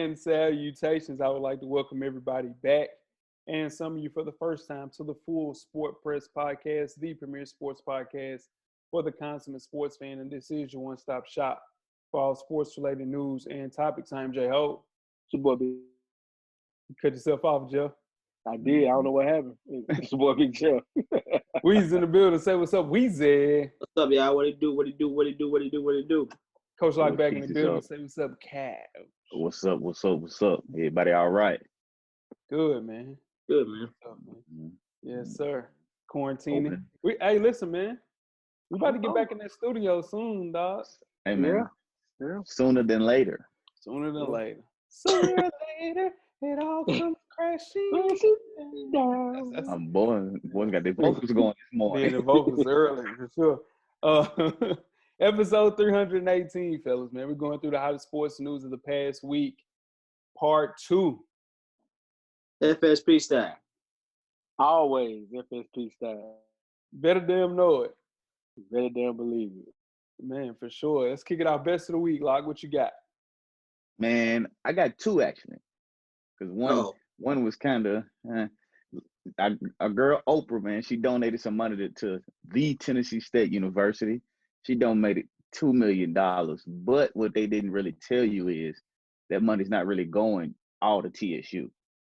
and salutations. I would like to welcome everybody back and some of you for the first time to the Full Sport Press Podcast, the premier sports podcast for the consummate sports fan. And this is your one-stop shop for all sports-related news and topics. I'm J-Ho. It's your boy Big. You cut yourself off, Jeff. I did. I don't know what happened. It's your boy Big Jeff. Weezy in the building. Say what's up, Weezy. What's up, y'all? What it do? What it do? What it do? What it do? What it do? Coach Lock back in the building. Say what's up, Cav. What's up? What's up? What's up? Everybody all right? Good, man. Good, man. What's up, man? Yes, sir. Quarantining. Hey, listen, man. We about to get back in that studio soon, dog. Hey, man. Yeah. Sooner than later. Sooner than later. Sooner or later, it all comes crashing down. I'm boys got their vocals going this morning. Yeah, the vocals early, for sure. Episode 318, fellas, man. We're going through the hottest sports news of the past week. Part 2. FSP style. Always FSP style. Better damn know it. Better damn believe it. Man, for sure. Let's kick it off. Best of the week, Lock. What you got? Man, I got two actually. Because one was kind of a girl, Oprah, man. She donated some money to the Tennessee State University. She donated $2 million. But what they didn't really tell you is that money's not really going all to TSU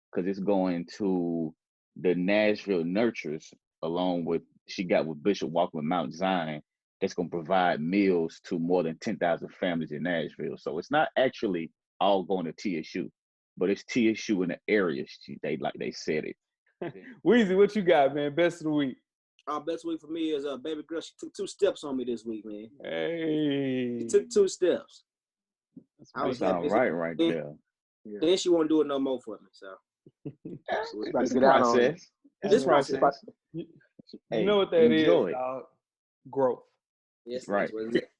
because it's going to the Nashville Nurturers along with she got with Bishop Walker with Mount Zion. That's going to provide meals to more than 10,000 families in Nashville. So it's not actually all going to TSU, but it's TSU in the area. They said it. Weezy, what you got, man? Best of the week. Best week for me is baby girl. She took 2 steps on me this week, man. Hey. She took 2 steps. That's all right there. Yeah. Then she won't do it no more for me. So it's a process. This process. You know what that is, dog? Growth. Yes, right.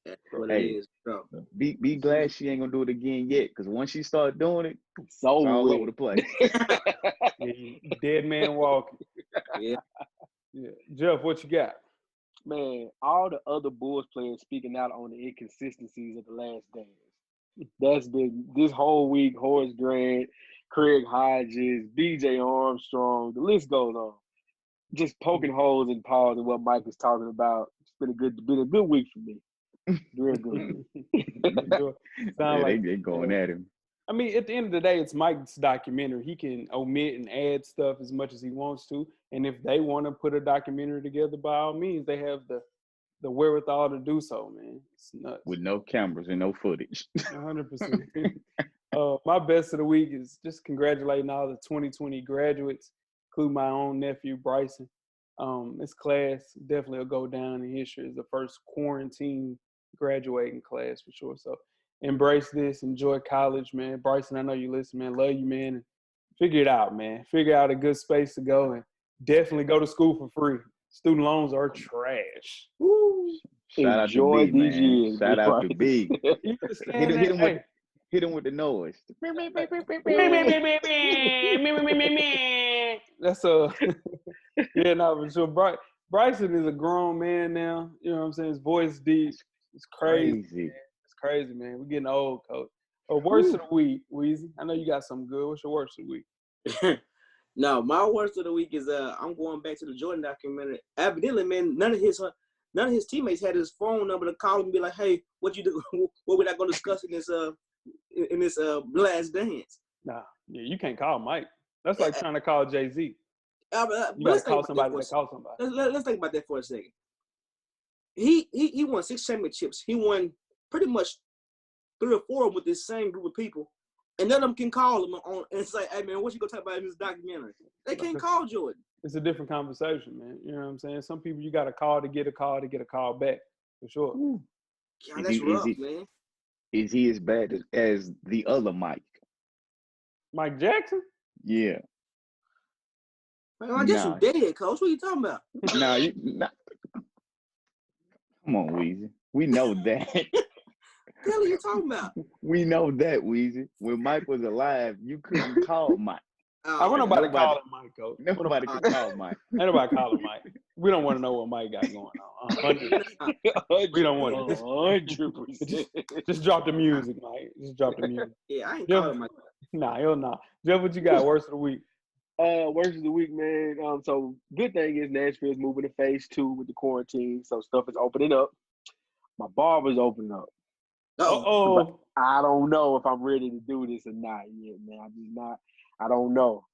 That's what it is. Bro. Be glad she ain't gonna do it again yet, because once she start doing it, it's all over the place. Dead man walking. Yeah. Jeff, what you got? Man, all the other Bulls players speaking out on the inconsistencies of the last dance. That's been this whole week. Horace Grant, Craig Hodges, B.J. Armstrong. The list goes on. Just poking holes and paws in what Mike was talking about. It's been a good week for me. Real good. They going at him. I mean, at the end of the day, it's Mike's documentary. He can omit and add stuff as much as he wants to. And if they want to put a documentary together, by all means, they have the wherewithal to do so, man. It's nuts. With no cameras and no footage. 100%. My best of the week is just congratulating all the 2020 graduates, including my own nephew, Bryson. This class definitely will go down in history as the first quarantine graduating class for sure. So embrace this, enjoy college, man. Bryson, I know you listen, man. Love you, man. And figure it out, man. Figure out a good space to go and definitely go to school for free. Student loans are trash. Woo. Shout Enjoy out to B, these man. years. Shout out to B. Hit him with the noise. That's yeah, no, for sure. Bryson is a grown man now. You know what I'm saying? His voice deep. It's crazy. It's crazy, man. We're getting old, coach. Worst of the week, Weezy. I know you got something good. What's your worst of the week? No, my worst of the week is I'm going back to the Jordan documentary. Evidently, man, none of his teammates had his phone number to call him and be like, "Hey, what you do? What we're not going to discuss in this last dance?" Nah, yeah, you can't call Mike. That's like trying to call Jay-Z. You gotta call somebody that call somebody. Let's think about that for a second. He won 6 championships. He won pretty much 3 or 4 with this same group of people, and none of them can call him on and say, "Hey man, what you gonna talk about in this documentary?" They can't call Jordan. It's a different conversation, man. You know what I'm saying? Some people you got to call to get a call back, for sure. God, that's rough, man. Is he as bad as the other Mike? Mike Jackson? Yeah. Man, I guess you dead, coach. What are you talking about? Come on, Weezy. We know that. What the hell are you talking about? We know that, Weezy. When Mike was alive, you couldn't call Mike. I want nobody calling Mike, coach. Nobody can call Mike. Ain't nobody calling Mike. We don't want to know what Mike got going on. We don't want to. 100%. Just drop the music, Mike. Just drop the music. Yeah, I ain't calling Mike. Nah, hell nah. Jeff, what you got? Worst of the week. Worst of the week, man. So good thing is Nashville's moving to phase 2 with the quarantine, so stuff is opening up. My barber's opening up. Uh-oh. I don't know if I'm ready to do this or not yet, man. I'm just not. I don't know.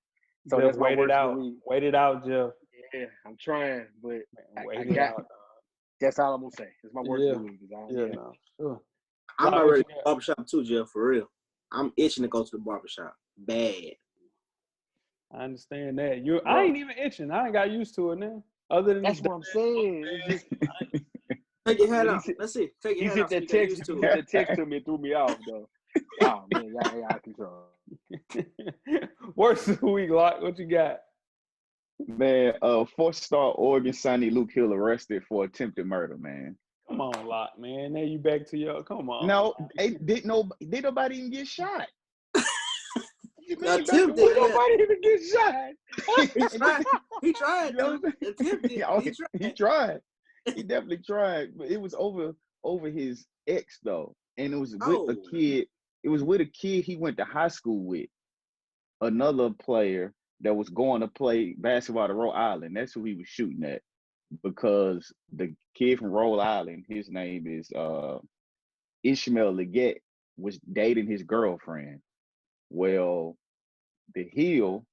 So Jeff, that's my wait worst it of out. the week. Wait it out, Jeff. Yeah, I'm trying, but Man, wait I it got. out. That's all I'm gonna say. It's my worst Yeah. of the week. No. Sure. I'm Like, not what ready you to go to got? the barbershop too, Jeff, for real. I'm itching to go to the barbershop. Bad. I understand that. I Bro. ain't even itching. I ain't got used to it now. Other than That's this what I'm saying. It's just Take your hat He off. said- Let's see. Take he your hat sent off so you that get text. used He to sent it. that text to me and threw me off though. Oh man, y'all out of control. Worst of the week, Lock. What you got? Man, 4-star Oregon signee Luke Hill arrested for attempted murder, man. Come on, Lock, man. Now you back to your. Come on. No, did nobody even get shot? You mean, Attempted, did yeah. nobody even get shot? He tried. He tried. You know Though. what I'm saying? Attempted. Yeah, He tried. he tried. He definitely tried, but it was over his ex though, and it was with a kid. It was with a kid he went to high school with, another player that was going to play basketball at Rhode Island. That's who he was shooting at, because the kid from Rhode Island, his name is Ishmael Leggett, was dating his girlfriend. Well, the Hill,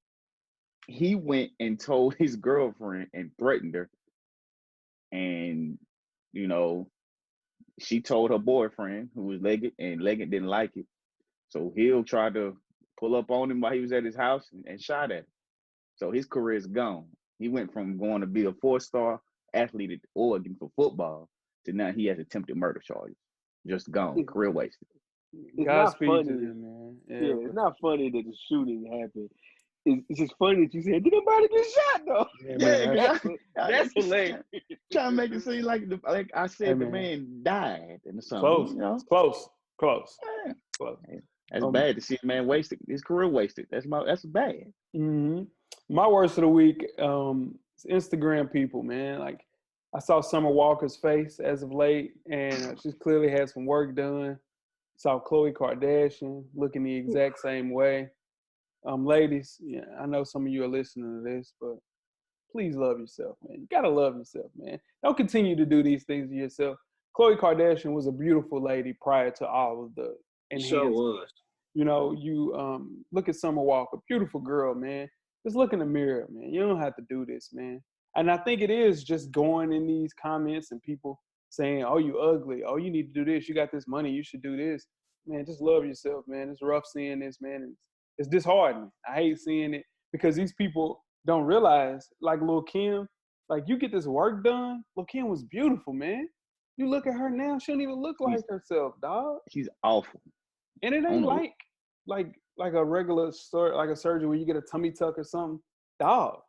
he went and told his girlfriend and threatened her, and you know, she told her boyfriend, who was Leggett, and Leggett didn't like it. So Hill tried to pull up on him while he was at his house and shot at him. So his career is gone. He went from going to be a 4-star athlete at Oregon for football to now he has attempted murder charges. Just gone, career wasted. It's not Godspeed funny. to him, man. Yeah, it's not funny that the shooting happened. It's just funny that you said, did nobody get shot though? Yeah, Yeah, man. exactly. That's hilarious. Trying to make it seem like I said, Hey, the man. man died and something. Close. You know, Close. yeah. Close. That's bad to see a man wasted, his career wasted. That's bad. Mm-hmm. My worst of the week, is Instagram people, man. Like, I saw Summer Walker's face as of late, and she's clearly had some work done. Saw Khloe Kardashian looking the exact same way. Ladies, yeah, I know some of you are listening to this, but please love yourself, man. You gotta love yourself, man. Don't continue to do these things to yourself. Khloe Kardashian was a beautiful lady prior to all of the He sure enhancements. was. You know, you look at Summer Walker, beautiful girl, man. Just look in the mirror, man. You don't have to do this, man. And I think it is just going in these comments and people saying, oh, you ugly. Oh, you need to do this. You got this money. You should do this. Man, just love yourself, man. It's rough seeing this, man. It's disheartening. I hate seeing it because these people don't realize, like Lil' Kim, like you get this work done. Lil' Kim was beautiful, man. You look at her now, she don't even look like herself, dog. She's awful. And it ain't like a regular like a surgery where you get a tummy tuck or something. Dog,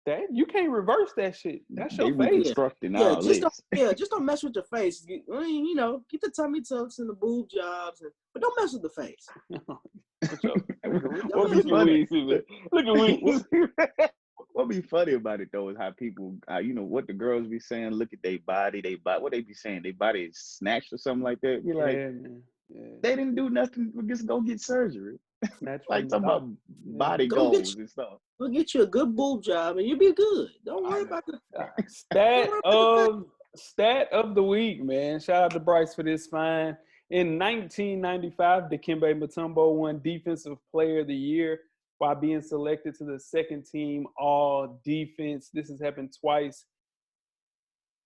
that you can't reverse that shit. That's your face. Reconstructing all just this. just don't mess with your face. I mean, you know, get the tummy tucks and the boob jobs, but don't mess with the face. What be funny? Look at Weezy. What be funny about it though is how people, you know, what the girls be saying. Look at their body. What they be saying? Their body is snatched or something like that. Be like, man. Yeah. they didn't do nothing. Just go get surgery. Like some about body goals and stuff. Go get you a good boob job and you'll be good. Don't worry about the stat of the week, man. Shout out to Bryce for this find. In 1995, Dikembe Mutombo won Defensive Player of the Year while being selected to the second team All Defense. This has happened twice,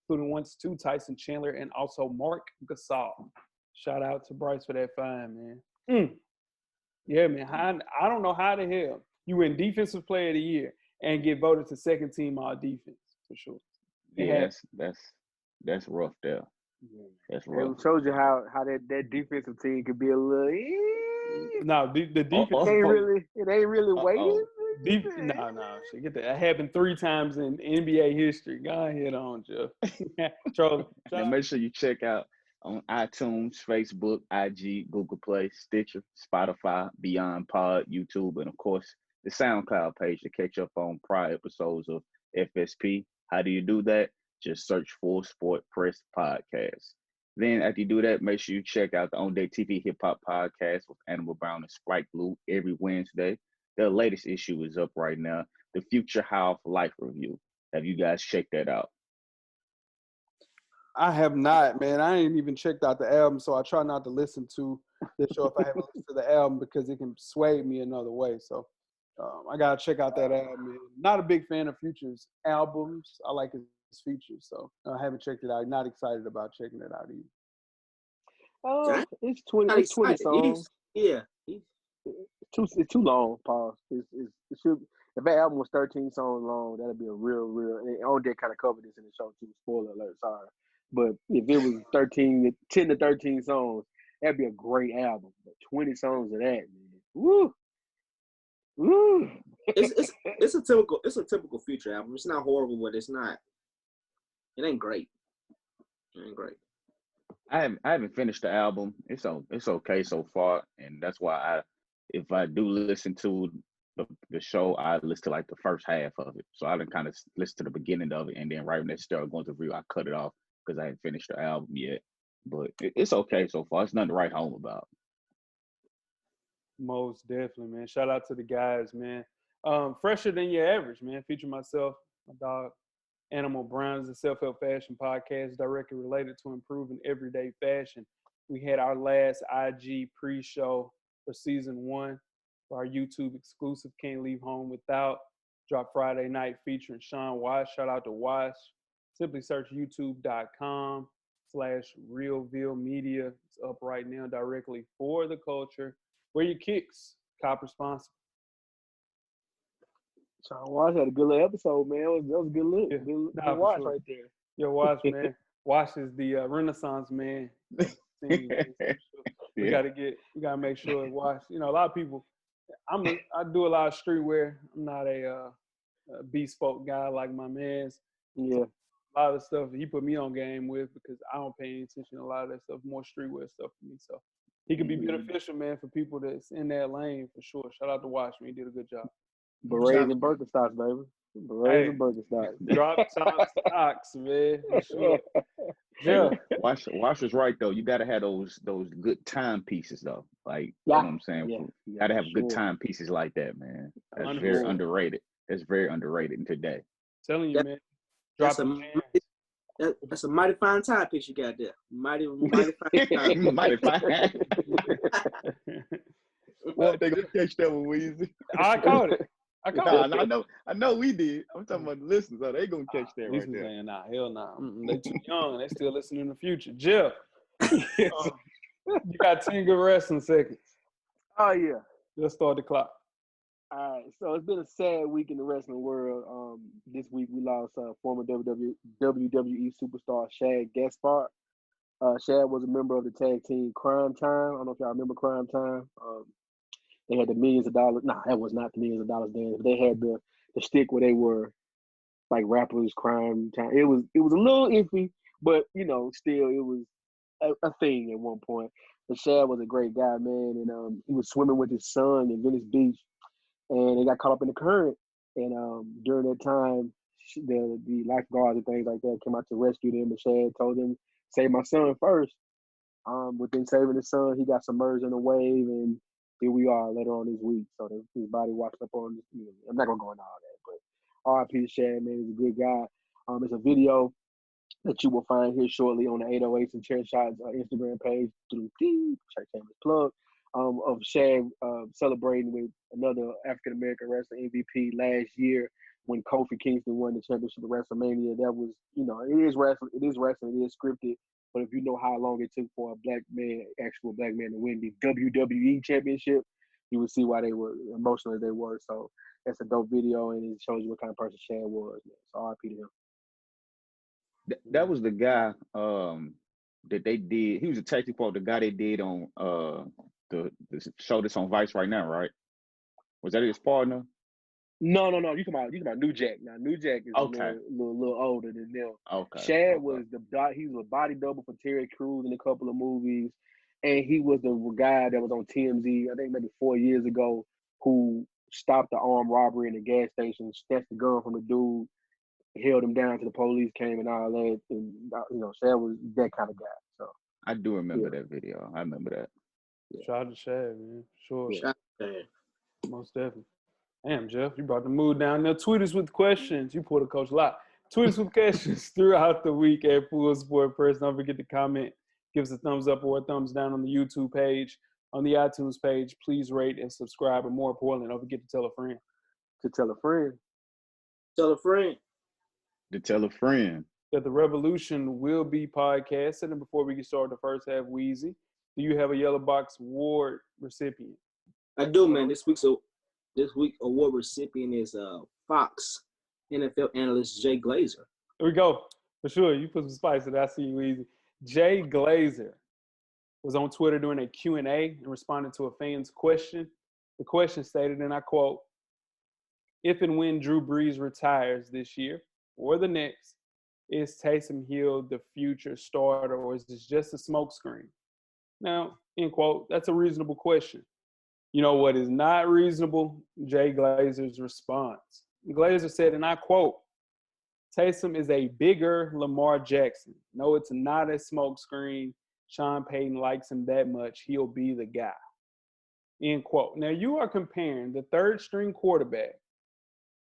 including once to Tyson Chandler and also Mark Gasol. Shout out to Bryce for that find, man. Yeah, man. I don't know how the hell you win Defensive Player of the Year and get voted to second team All Defense for sure. Yeah, that's rough there. That's rough. It shows you how that defensive team could be a little. No, the defense it ain't really waiting. No, shit. Get that. That happened 3 times in NBA history. Go ahead on, Jeff. Charles, now make sure you check out on iTunes, Facebook, IG, Google Play, Stitcher, Spotify, Beyond Pod, YouTube, and of course the SoundCloud page to catch up on prior episodes of FSP. How do you do that? Just search Full Sport Press Podcast. Then after you do that, make sure you check out the On Day TV Hip Hop Podcast with Animal Brown and Sprite Blue every Wednesday. The latest issue is up right now. The Future How of Life review. Have you guys checked that out? I have not, man. I ain't even checked out the album, so I try not to listen to the show if I haven't listened to the album because it can sway me another way. So I gotta check out that album. Man. Not a big fan of Future's albums. I like his features, so I haven't checked it out. Not excited about checking it out either. It's 20 songs. It's too long, Paul. It should. If that album was 13 songs long, that'd be a real. And On Day kind of covered this in the show too. Spoiler alert, sorry. But if it was 10 to 13 songs, that'd be a great album. But 20 songs of that, man. Woo. It's a typical Future album. It's not horrible, but it ain't great. It ain't great. I haven't finished the album. It's okay so far, and that's why if I do listen to the show, I listen to like the first half of it. So I didn't kind of listen to the beginning of it, and then right when they started going to review, I cut it off because I hadn't finished the album yet. But it's okay so far. It's nothing to write home about. Most definitely, man. Shout out to the guys, man. Fresher Than Your Average, man. Feature myself, my dog, Animal Brown is a self-help fashion podcast directly related to improving everyday fashion. We had our last IG pre-show for season 1 for our YouTube exclusive Can't Leave Home Without. Drop Friday night featuring Sean Wash. Shout out to Wash. Simply search youtube.com/RealVille Media. It's up right now directly for the culture. Where your kicks? Cop responsible. Sean Wash had a good little episode, man. That was a good look. Yeah. Good Wash right there. Yo, Wash, man. Wash is the Renaissance man. We gotta make sure Wash. You know, a lot of people. I do a lot of streetwear. I'm not a bespoke guy like my man's. Yeah. A lot of the stuff he put me on game with because I don't pay any attention to a lot of that stuff. More streetwear stuff for me. So he could be beneficial, man, for people that's in that lane for sure. Shout out to Wash, man. He did a good job. Berets and Birkenstocks, baby. Berets and Birkenstocks. Drop top stocks, man. For sure. Yeah. Wash is right though. You gotta have those good timepieces though. Like you know what I'm saying? Yeah. You gotta have good timepieces like that, man. That's very underrated. It's very underrated in today. Telling you, man. That's a mighty fine timepiece you got there. Mighty fine. Mighty fine. Well, they gonna catch that one, Weezy. I caught it. I know we did. I'm talking about the listeners. So they gonna catch that right there. Saying, nah, hell nah. They too young. They still listening in the future. Jeff, you got 10 good wrestling seconds. Oh yeah. Let's start the clock. All right. So it's been a sad week in the wrestling world. This week we lost former WWE superstar Shad Gaspard. Shad was a member of the tag team Crime Time. I don't know if y'all remember Crime Time. They had the millions of dollars. Nah, that was not the millions of dollars then. But they had the stick where they were like rappers, Crime Time. It was a little iffy, but you know, still it was a thing at one point. But Shad was a great guy, man, and he was swimming with his son in Venice Beach, and they got caught up in the current. And during that time, the lifeguards and things like that came out to rescue them. And Shad told them, "Save my son first." Within saving his son, he got submerged in a wave, and here we are later on this week. So his body washed up on. I'm not gonna go into all that, but R.I.P. to Shad, man, he's a good guy. It's a video that you will find here shortly on the 808s and Chair Shots Instagram page through Church Chambers plug of Shad celebrating with another African American wrestling MVP last year when Kofi Kingston won the championship at WrestleMania. That was, it is wrestling, it is scripted. But if you know how long it took for actual black man to win the WWE championship, you would see why they were emotional as they were. So that's a dope video, and it shows you what kind of person Shad was. Man. So RIP to him. That was the guy that they did. He was a technical part. The guy they did on the show that's on Vice right now, right? Was that his partner? No. You come out New Jack. Now New Jack is a little older than them. Okay. Shad was he was a body double for Terry Crews in a couple of movies, and he was the guy that was on TMZ, I think maybe 4 years ago, who stopped the armed robbery in the gas station, snatched the gun from the dude, held him down till the police came and all that. And Shad was that kind of guy. So I do remember that video. I remember that. Shout out to Shad, man. Sure. Shout out to Shad. Most definitely. Damn, Jeff, you brought the mood down there. Tweet us with questions. You pulled a coach a lot. Tweet us with questions throughout the week at Full Sport Press. Don't forget to comment. Give us a thumbs up or a thumbs down on the YouTube page. On the iTunes page, please rate and subscribe. And more importantly, don't forget to tell a friend. To tell a friend. Tell a friend. To tell a friend. That the Revolution will be podcasted. And before we get started the first half, Weezy, do you have a Yellow Box Award recipient? I do, man. This week award recipient is Fox NFL analyst Jay Glazer. Here we go. For sure. You put some spice in it. I see you, Weezy. Jay Glazer was on Twitter doing a Q&A and responded to a fan's question. The question stated, and I quote, if and when Drew Brees retires this year or the next, is Taysom Hill the future starter, or is this just a smokescreen? Now, end quote, that's a reasonable question. You know what is not reasonable? Jay Glazer's response. Glazer said, and I quote, Taysom is a bigger Lamar Jackson. No, it's not a smokescreen. Sean Payton likes him that much. He'll be the guy. End quote. Now, you are comparing the third-string quarterback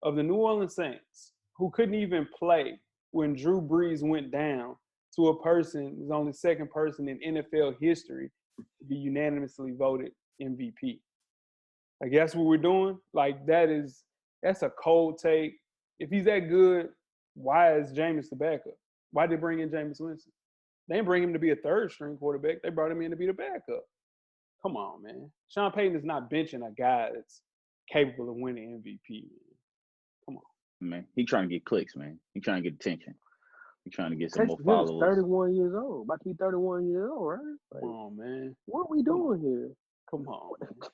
of the New Orleans Saints, who couldn't even play when Drew Brees went down, to a person who's only second person in NFL history to be unanimously voted MVP. I guess what we're doing, like that's a cold take. If he's that good, why is Jameis the backup? Why did they bring in Jameis Winston? They didn't bring him to be a third-string quarterback. They brought him in to be the backup. Come on, man. Sean Payton is not benching a guy that's capable of winning MVP, man. Come on. Man, he trying to get clicks, man. He trying to get attention. He trying to get some more He's followers. 31 years old. About to be 31 years old, right? Like, Come on, man. what are we doing here? Come on, man.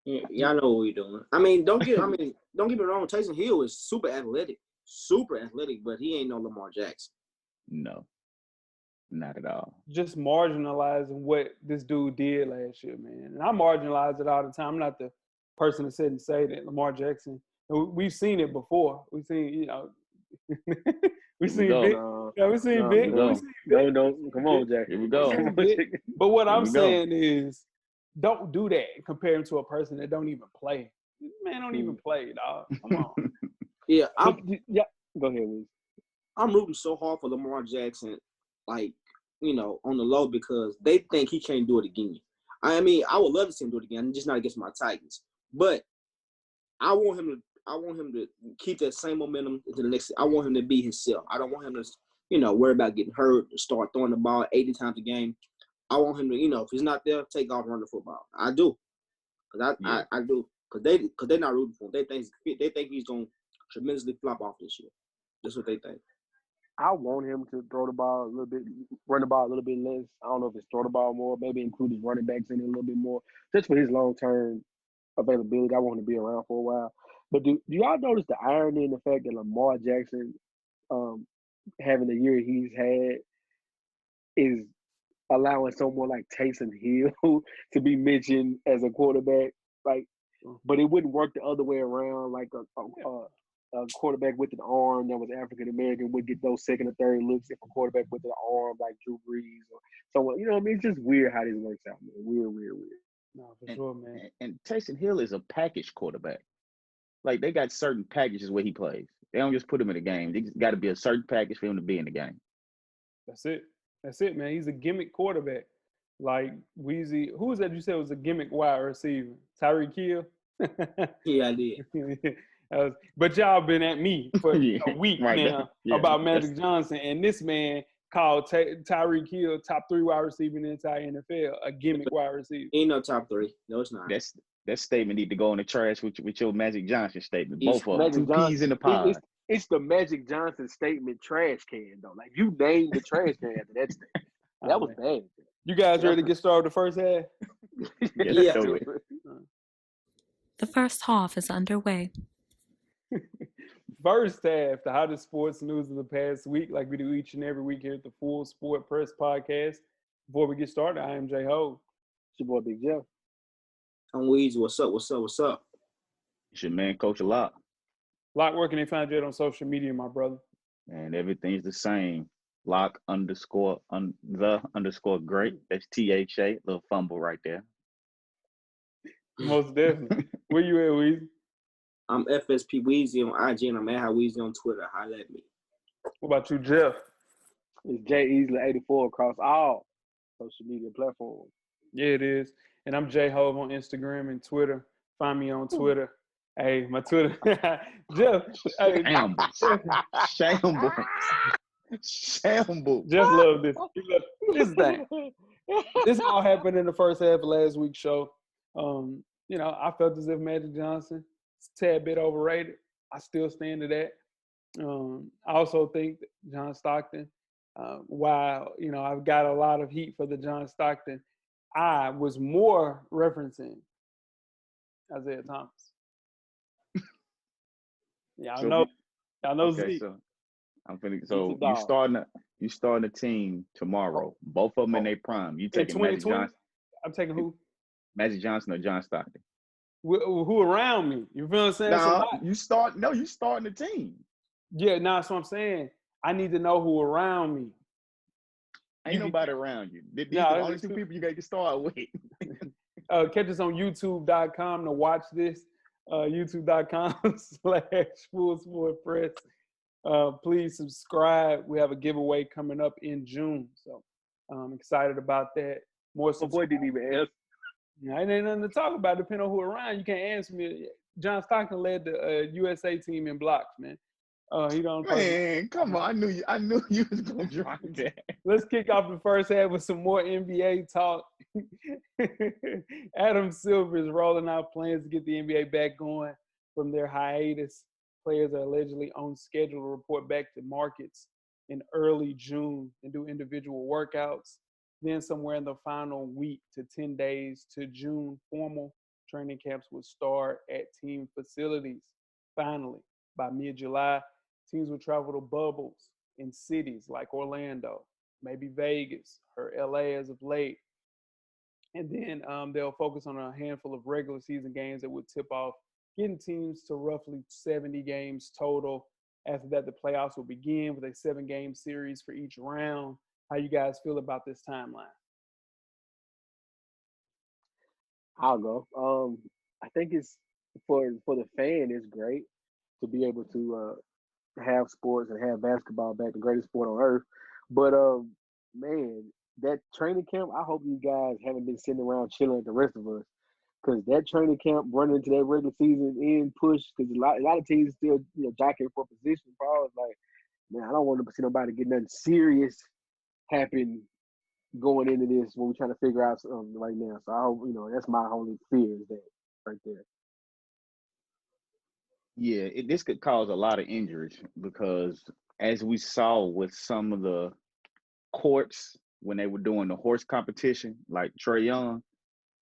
Yeah, y'all know what we're doing. I mean, don't get me wrong. Taysom Hill is super athletic, but he ain't no Lamar Jackson. No, not at all. Just marginalizing what this dude did last year, man. And I marginalize it all the time. I'm not the person to sit and say that Lamar Jackson. We've seen it before. We've seen, we've seen big. We've seen big. Come on, Jack. Here we go. But what I'm saying is, don't do that and compare him to a person that don't even play. This man don't even play, dog. Come on. Yeah, Go ahead, Wiz. I'm rooting so hard for Lamar Jackson, like, on the low, because they think he can't do it again. I mean, I would love to see him do it again, just not against my Titans. But I want him to keep that same momentum into the next. I want him to be himself. I don't want him to, worry about getting hurt, start throwing the ball 80 times a game. I want him to, if he's not there, take off, run the football. I do, I do, because they're not rooting for him. They think he's going to tremendously flop off this year. That's what they think. I want him to throw the ball a little bit, run the ball a little bit less. I don't know if it's throw the ball more, maybe include his running backs in it a little bit more, just for his long-term availability. I want him to be around for a while. But do y'all notice the irony in the fact that Lamar Jackson, having the year he's had, is allowing someone like Taysom Hill to be mentioned as a quarterback, like, but it wouldn't work the other way around. Like a quarterback with an arm that was African American would get those second or third looks if a quarterback with an arm like Drew Brees or someone. You know what I mean? It's just weird how this works out, man. Weird. No, for sure, man. And Taysom Hill is a package quarterback. Like, they got certain packages where he plays. They don't just put him in the game. They got to be a certain package for him to be in the game. That's it, man. He's a gimmick quarterback. Like Weezy, who was that you said was a gimmick wide receiver? Tyreek Hill? Yeah, I did. But y'all been at me for a week now about Magic Johnson, and this man called Tyreek Hill top 3 wide receiver in the entire NFL, a gimmick wide receiver. Ain't no top 3. No, it's not. That statement need to go in the trash with your Magic Johnson statement. Both of them. 2 peas in the pod. It's the Magic Johnson statement trash can, though. Like, you named the trash can after that statement. That was bad. You guys ready to get started the first half? Yeah. The first half is underway. First half, the hottest sports news of the past week, like we do each and every week here at the Full Sport Press Podcast. Before we get started, I am J Ho. It's your boy Big Jeff. I'm Weezy. What's up? It's your man, Coach a lot. Lock, where can they find you on social media, my brother? And everything's the same. _the_great. That's THA. Little fumble right there. Most definitely. Where you at, Weezy? I'm FSP Weezy on IG, and I'm at Weezy on Twitter. Holla at me. What about you, Jeff? It's Jay Easley 84 across all social media platforms. Yeah, it is. And I'm J Hove on Instagram and Twitter. Find me on Twitter. Hey, my Twitter. Jeff. Hey, Shamble. Jeff loved this. He loved this thing. This all happened in the first half of last week's show. I felt as if Magic Johnson is a tad bit overrated. I still stand to that. I also think that John Stockton, while, I've got a lot of heat for the John Stockton, I was more referencing Isaiah Thomas. Yeah, I know. Okay, Zeke. so I'm finna. So you starting a team tomorrow. Both of them in their prime. You taking Magic Johnson? I'm taking who? Magic Johnson or John Stockton? Who around me? You feel what I'm saying? Nah, you starting the team. Yeah, that's what I'm saying. I need to know who around me. Ain't nobody around you. These are the only two people you got to start with. Catch us on YouTube.com to watch this. YouTube.com/FullSportPress. Please subscribe. We have a giveaway coming up in June. So I'm excited about that. More My boy didn't even ask. It ain't nothing to talk about. Depending on who around, you can't answer me. John Stockton led the USA team in blocks, man. He don't. Man, come on! I knew you was gonna drop that. Let's kick off the first half with some more NBA talk. Adam Silver is rolling out plans to get the NBA back going from their hiatus. Players are allegedly on schedule to report back to markets in early June and do individual workouts. Then somewhere in the final week to 10 days to June, formal training camps will start at team facilities. Finally, by mid-July, teams will travel to bubbles in cities like Orlando, maybe Vegas or LA as of late. And then they'll focus on a handful of regular season games that would tip off getting teams to roughly 70 games total. After that, the playoffs will begin with a 7-game series for each round. How you guys feel about this timeline? I'll go. I think it's for the fan, it's great to be able to have sports and have basketball back, the greatest sport on earth. But man, that training camp, I hope you guys haven't been sitting around chilling like the rest of us, because that training camp running into that regular season end push, because a lot of teams still jockeying for position. Probably like, man, I don't want to see nobody get nothing serious happen going into this when we're trying to figure out something right now. So I hope, that's my only fear is that right there. Yeah, this could cause a lot of injuries because as we saw with some of the courts when they were doing the horse competition, like Trae Young,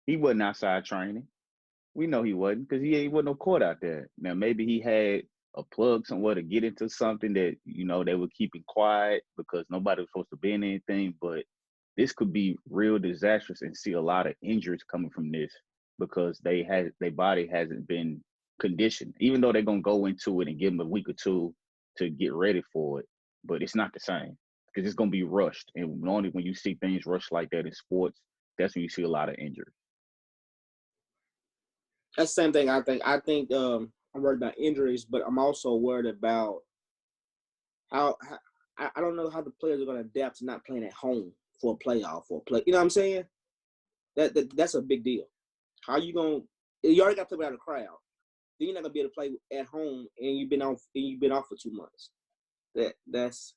he wasn't outside training. We know he wasn't because he wasn't no court out there. Now, maybe he had a plug somewhere to get into something that, they were keeping quiet because nobody was supposed to be in anything, but this could be real disastrous and see a lot of injuries coming from this because their body hasn't been conditioned, even though they're going to go into it and give them a week or two to get ready for it. But it's not the same because it's going to be rushed. And normally when you see things rushed like that in sports, that's when you see a lot of injuries. That's the same thing. I think I'm worried about injuries, but I'm also worried about how I don't know how the players are going to adapt to not playing at home for a playoff or play. You know what I'm saying? That's a big deal. How you going? You already got to play without a crowd. Then you're not gonna be able to play at home, and you've been off for 2 months. That's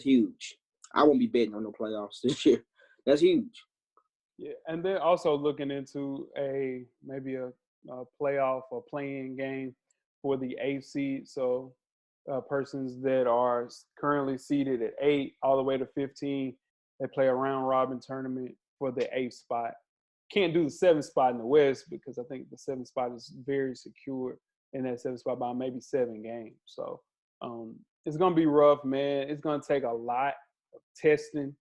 huge. I won't be betting on no playoffs this year. That's huge. Yeah, and they're also looking into maybe a playoff or playing game for the 8th seed. So persons that are currently seeded at 8 all the way to 15, they play a round robin tournament for the 8th spot. Can't do the 7th spot in the West because I think the 7th spot is very secure in that 7th spot by maybe 7 games. So it's going to be rough, man. It's going to take a lot of testing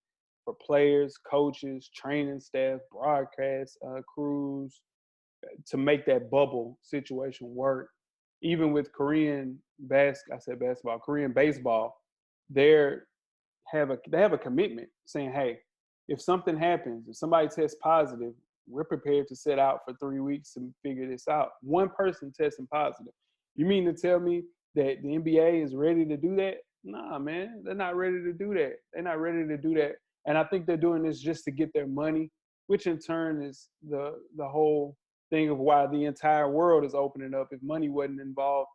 for players, coaches, training staff, broadcast crews to make that bubble situation work. Even with Korean baseball, they're have a commitment saying, hey, if something happens, if somebody tests positive, we're prepared to sit out for 3 weeks and figure this out. One person testing positive. You mean to tell me that the NBA is ready to do that? Nah, man, they're not ready to do that. They're not ready to do that. And I think they're doing this just to get their money, which in turn is the whole thing of why the entire world is opening up. If money wasn't involved,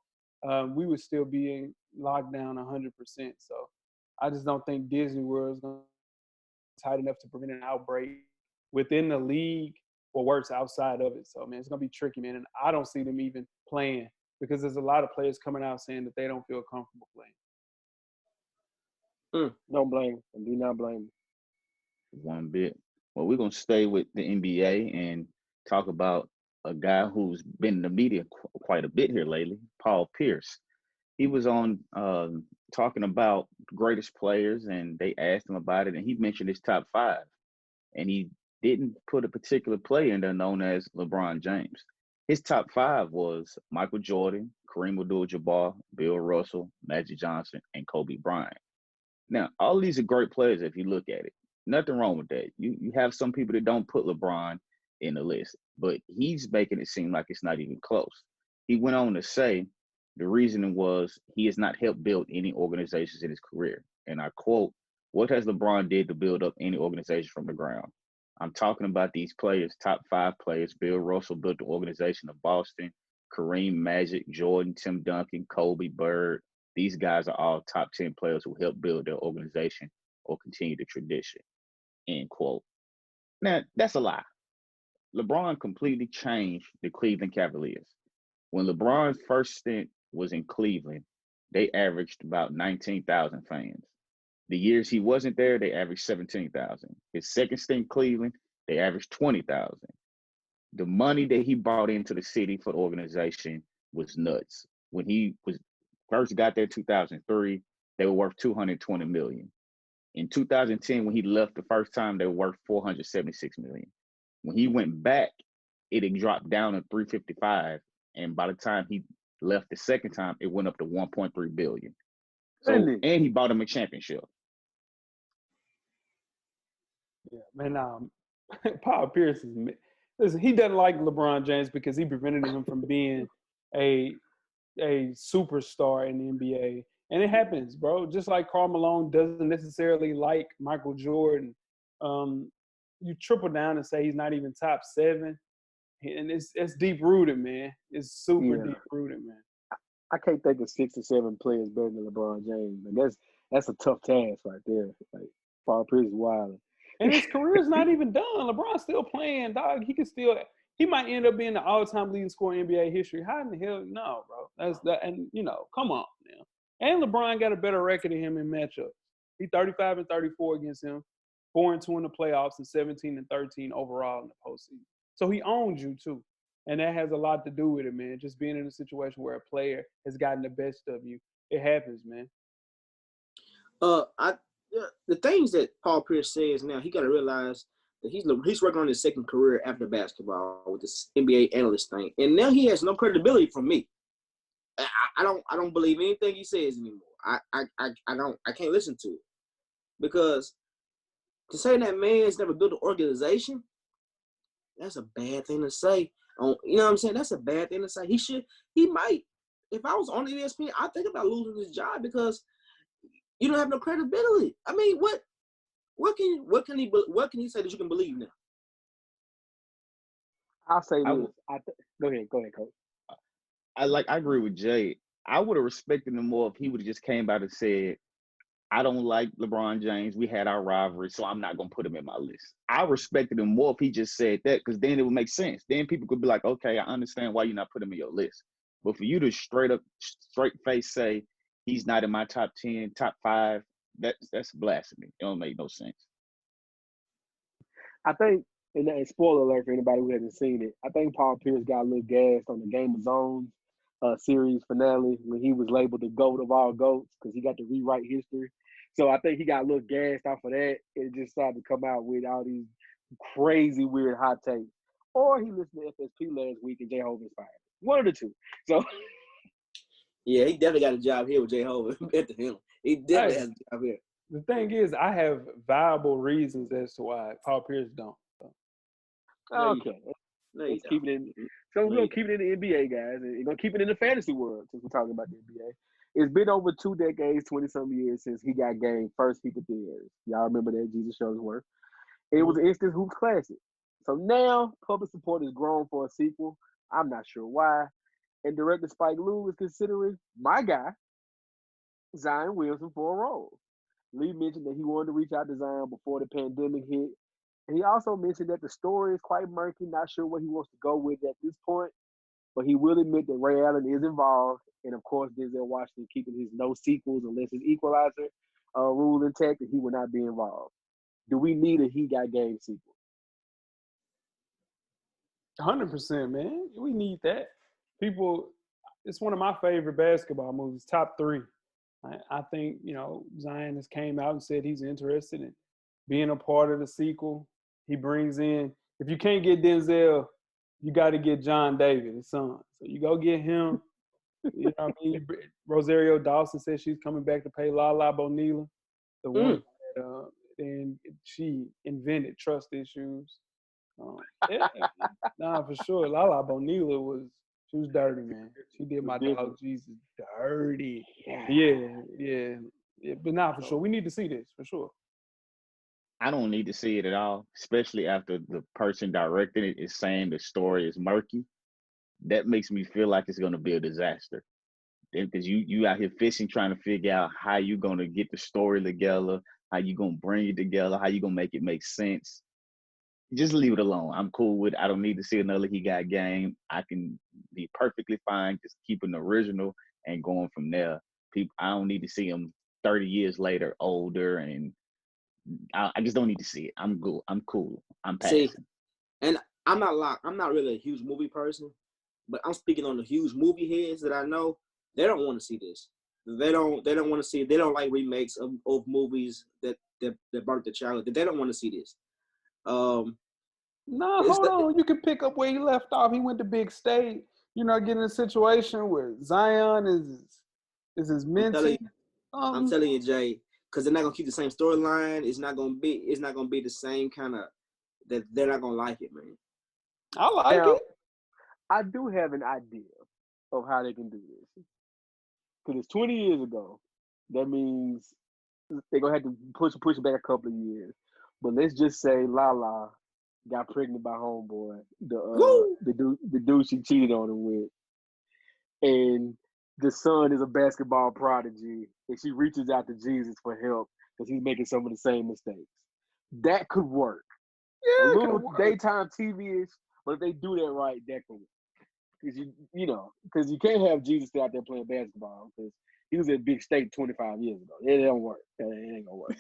we would still be in lockdown 100%. So I just don't think Disney World is going to be tight enough to prevent an outbreak within the league or worse outside of it. So, man, it's going to be tricky, man. And I don't see them even playing because there's a lot of players coming out saying that they don't feel comfortable playing. Don't blame. I do not blame. One bit. Well, we're going to stay with the NBA and talk about a guy who's been in the media quite a bit here lately, Paul Pierce. He was on talking about greatest players, and they asked him about it, and he mentioned his top 5. And he didn't put a particular player in there known as LeBron James. His top 5 was Michael Jordan, Kareem Abdul-Jabbar, Bill Russell, Magic Johnson, and Kobe Bryant. Now, all these are great players if you look at it. Nothing wrong with that. You have some people that don't put LeBron in the list, but he's making it seem like it's not even close. He went on to say the reasoning was he has not helped build any organizations in his career. And I quote, "What has LeBron did to build up any organization from the ground? I'm talking about these players, top 5 players. Bill Russell built the organization of Boston, Kareem, Magic, Jordan, Tim Duncan, Kobe, Bird. These guys are all top 10 players who helped build their organization or continue the tradition," end quote. Now, that's a lie. LeBron completely changed the Cleveland Cavaliers. When LeBron's first stint was in Cleveland, they averaged about 19,000 fans. The years he wasn't there, they averaged 17,000. His second stint in Cleveland, they averaged 20,000. The money that he brought into the city for the organization was nuts. When he was first got there in 2003, they were worth $220 million. In 2010, when he left the first time, they were worth $476 million. When he went back, it had dropped down to $355, and by the time he left the second time, it went up to $1.3 billion. So, Really? and he bought him a championship. Yeah, man. Paul Pierce is. Listen, he doesn't like LeBron James because he prevented him from being a superstar in the NBA. And it happens, bro. Just like Karl Malone doesn't necessarily like Michael Jordan. You triple down and say he's not even top 7. And it's deep-rooted, man. It's super deep-rooted, man. I can't think of 6 or 7 players better than LeBron James. And that's a tough task right there. Like, Paul Pierce is wild. And his career's not even done. LeBron's still playing, dog. He might end up being the all-time leading scorer in NBA history. How in the hell? No, bro. That's that. And come on now. And LeBron got a better record than him in matchups. He's 35-34 against him, 4-2 in the playoffs, and 17-13 overall in the postseason. So he owns you too, and that has a lot to do with it, man. Just being in a situation where a player has gotten the best of you, it happens, man. The things that Paul Pierce says now, he got to realize that he's working on his second career after basketball with this NBA analyst thing, and now he has no credibility from me. I don't believe anything he says anymore. I can't listen to it because to say that man's never built an organization, that's a bad thing to say. You know what I'm saying? That's a bad thing to say. He might. If I was on ESPN, I'd think about losing his job because you don't have no credibility. I mean, what can he say that you can believe now? I'll say this. Go ahead, Coach. I agree with Jay. I would have respected him more if he would have just came out and said, "I don't like LeBron James. We had our rivalry, so I'm not going to put him in my list." I respected him more if he just said that because then it would make sense. Then people could be like, okay, I understand why you're not putting him in your list. But for you to straight face say he's not in my top 10, top 5, that's blasphemy. It don't make no sense. I think, and spoiler alert for anybody who hasn't seen it, I think Paul Pierce got a little gassed on the Game of Zones series finale when he was labeled the GOAT of all GOATs because he got to rewrite history. So I think he got a little gassed off of that and just started to come out with all these crazy, weird hot takes. Or he listened to FSP last week and J-Hov inspired. One of the two. So yeah, he definitely got a job here with J-Hov at the Hill. He definitely has a job here. The thing is, I have viable reasons as to why Paul Pierce don't. So. Okay. Let's keep it in. So we're gonna keep it in the NBA, guys, and we're gonna keep it in the fantasy world since we're talking about the NBA. It's been over 2 decades, 20-some years since he got game first peak of theaters. Y'all remember that Jesus Shuttlesworth? It was an instant hoops classic. So now public support is grown for a sequel. I'm not sure why. And director Spike Lee is considering my guy, Zion Williamson, for a role. Lee mentioned that he wanted to reach out to Zion before the pandemic hit. And he also mentioned that the story is quite murky, not sure what he wants to go with at this point. But he will admit that Ray Allen is involved. And of course, Denzel Washington keeping his no sequels unless his equalizer rule intact, and he will not be involved. Do we need a He Got Game sequel? 100%, man. We need that. People, it's one of my favorite basketball movies, top 3. I think, Zion has came out and said he's interested in being a part of the sequel. He brings in, if you can't get Denzel, you got to get John David, his son. So you go get him. You know what I mean? Rosario Dawson says she's coming back to play Lala Bonilla, the one that and she invented trust issues. Yeah, for sure. Lala Bonilla she was dirty, man. She did my dog Jesus dirty. Yeah. But for sure. We need to see this, for sure. I don't need to see it at all, especially after the person directing it is saying the story is murky. That makes me feel like it's going to be a disaster. Because you out here fishing, trying to figure out how you going to get the story together, how you going to bring it together, how you going to make it make sense. Just leave it alone. I'm cool with it. I don't need to see another He Got Game. I can be perfectly fine just keeping the original and going from there. I don't need to see him 30 years later, older, and I just don't need to see it. I'm good. I'm cool. I'm passing. See, and I'm not really a huge movie person, but I'm speaking on the huge movie heads that I know. They don't want to see this. They don't want to see it. They don't like remakes of movies that burnt the child. They don't want to see this. Hold on. You can pick up where he left off. He went to big state. Getting in a situation where Zion is his mentee. I'm telling you, Jay, because they're not gonna keep the same storyline. It's not gonna be the same kind of that. They're not gonna like it, man. I like it. I do have an idea of how they can do this. Because it's 20 years ago. That means they're gonna have to push it back a couple of years. But let's just say Lala got pregnant by homeboy, the dude she cheated on him with, and the son is a basketball prodigy, and she reaches out to Jesus for help because he's making some of the same mistakes. That could work. Yeah, a little daytime TV-ish, but if they do that right, that could work. Because you can't have Jesus out there playing basketball because he was at Big State 25 years ago. It don't work. It ain't gonna work.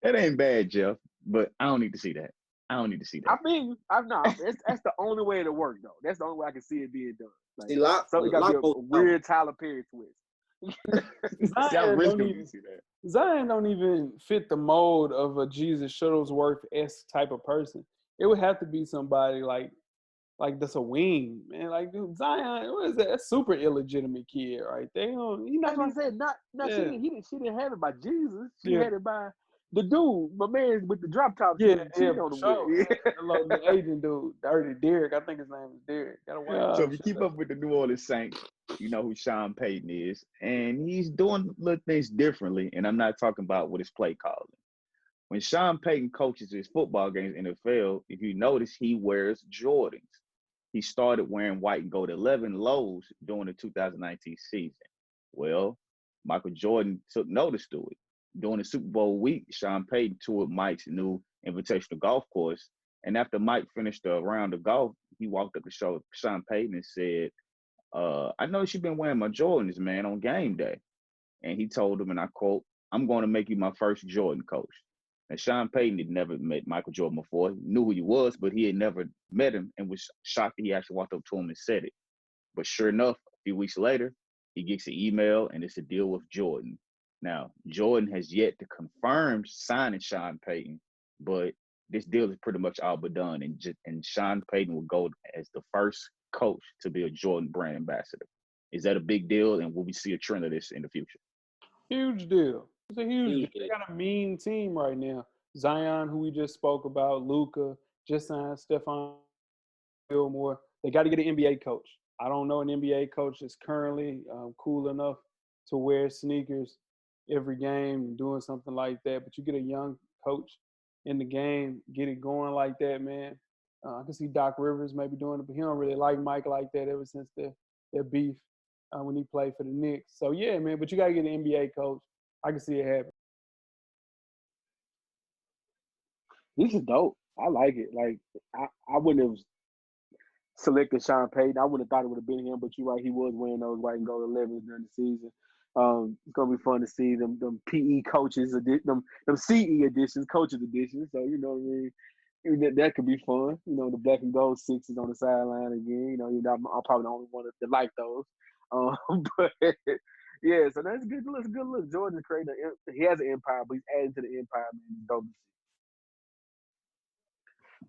That ain't bad, Jeff, but I don't need to see that. I mean, that's the only way it'll work, though. That's the only way I can see it being done. Like, something got to be a weird Tyler Perry twist. Zion don't even fit the mold of a Jesus Shuttlesworth-esque type of person. It would have to be somebody like that's a wing, man. Like, dude, Zion, what is that? That's super illegitimate kid right there. That's what I said. She didn't have it by Jesus. She had it by the dude, my man with the drop top. On him. The Asian dude, Dirty Derek. I think his name is Derek. So if you keep up with the New Orleans Saints, you know who Sean Payton is, and he's doing little things differently. And I'm not talking about what his play calling. When Sean Payton coaches his football games in the NFL, if you notice, he wears Jordans. He started wearing white and gold 11 lows during the 2019 season. Well, Michael Jordan took notice to it. During the Super Bowl week, Sean Payton toured Mike's new invitational golf course. And after Mike finished a round of golf, he walked up to Sean Payton and said, I noticed you've been wearing my Jordans, man, on game day. And he told him, and I quote, "I'm going to make you my first Jordan coach." And Sean Payton had never met Michael Jordan before. He knew who he was, but he had never met him and was shocked that he actually walked up to him and said it. But sure enough, a few weeks later, he gets an email and it's a deal with Jordan. Now, Jordan has yet to confirm signing Sean Payton, but this deal is pretty much all but done. And Sean Payton will go as the first coach to be a Jordan brand ambassador. Is that a big deal? And will we see a trend of this in the future? Huge deal. It's a huge. They got a mean team right now. Zion, who we just spoke about, Luka, just signed Stephon Gilmore. They got to get an NBA coach. I don't know an NBA coach that's currently cool enough to wear sneakers every game and doing something like that. But you get a young coach in the game, get it going like that, man. I can see Doc Rivers maybe doing it, but he don't really like Mike like that ever since their beef when he played for the Knicks. So, yeah, man, but you got to get an NBA coach. I can see it happen. This is dope. I like it. Like, I wouldn't have selected Sean Payton. I wouldn't have thought it would have been him, but you're right. He was wearing those white and gold 11s during the season. It's gonna be fun to see them PE coaches, them CE editions, coaches editions. So you know what I mean. That could be fun. You know, the black and gold sixes on the sideline again. You know, I'm probably the only one that like those. But yeah, so that's good. That's good look. Jordan's creating. He has an empire, but he's adding to the empire. Man, it's dope to see.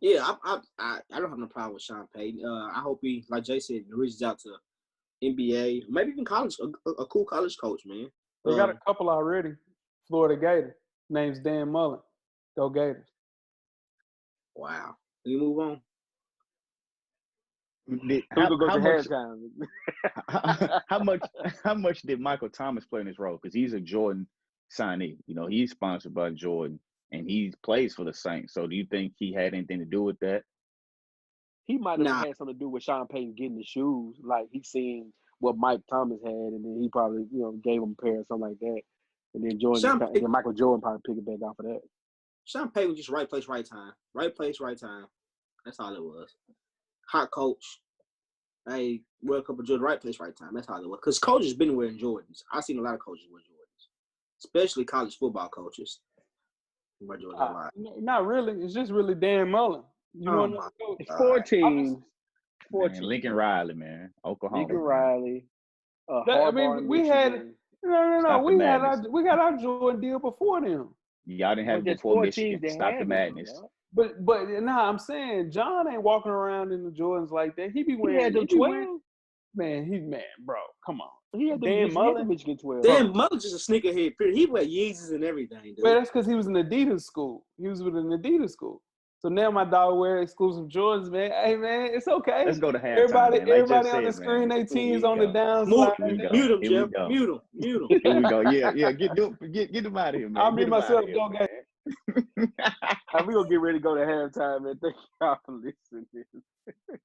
Yeah, I don't have no problem with Sean Payton. I hope he, like Jay said, reaches out to NBA, maybe even college, a cool college coach, man. We got a couple already. Florida Gator. Name's Dan Mullen. Go Gators. Wow. Can you move on? How much did Michael Thomas play in this role? Because he's a Jordan signee. You know, he's sponsored by Jordan, and he plays for the Saints. So do you think he had anything to do with that? He might have had something to do with Sean Payton getting the shoes. Like, he seen what Mike Thomas had, and then he probably, gave him a pair or something like that. And then Michael Jordan probably picked it back off of that. Sean Payton was just right place, right time. Right place, right time. That's all it was. Hot coach. Hey, World Cup of Jordan, right place, right time. That's how it was. Because coaches been wearing Jordans. I've seen a lot of coaches wear Jordans, especially college football coaches. Wear Jordans a lot. Not really. It's just really Dan Mullen. You know, it's 14. Lincoln Riley, man. Oklahoma. Lincoln Riley. We had we got our Jordan deal before them. Y'all didn't have it before Michigan. Stop the madness. But I'm saying John ain't walking around in the Jordans like that. He be wearing. He had them 12. Man, bro, come on. He had Dan Mullen. Michigan 12. Dan Mullen's just a sneakerhead. He wear Yeezys and everything. Dude. But that's because he was in Adidas school. He was with an Adidas school. So now my dog wear exclusive Jordans, man. Hey, man, it's okay. Let's go to halftime. Everybody on the screen, they teams on the downside. Mute him, Jeff. Mute him. Here we go. Yeah. Get them out of here, man. I'll mute myself. Go get. We're going to get ready to go to halftime, man. Thank y'all for listening.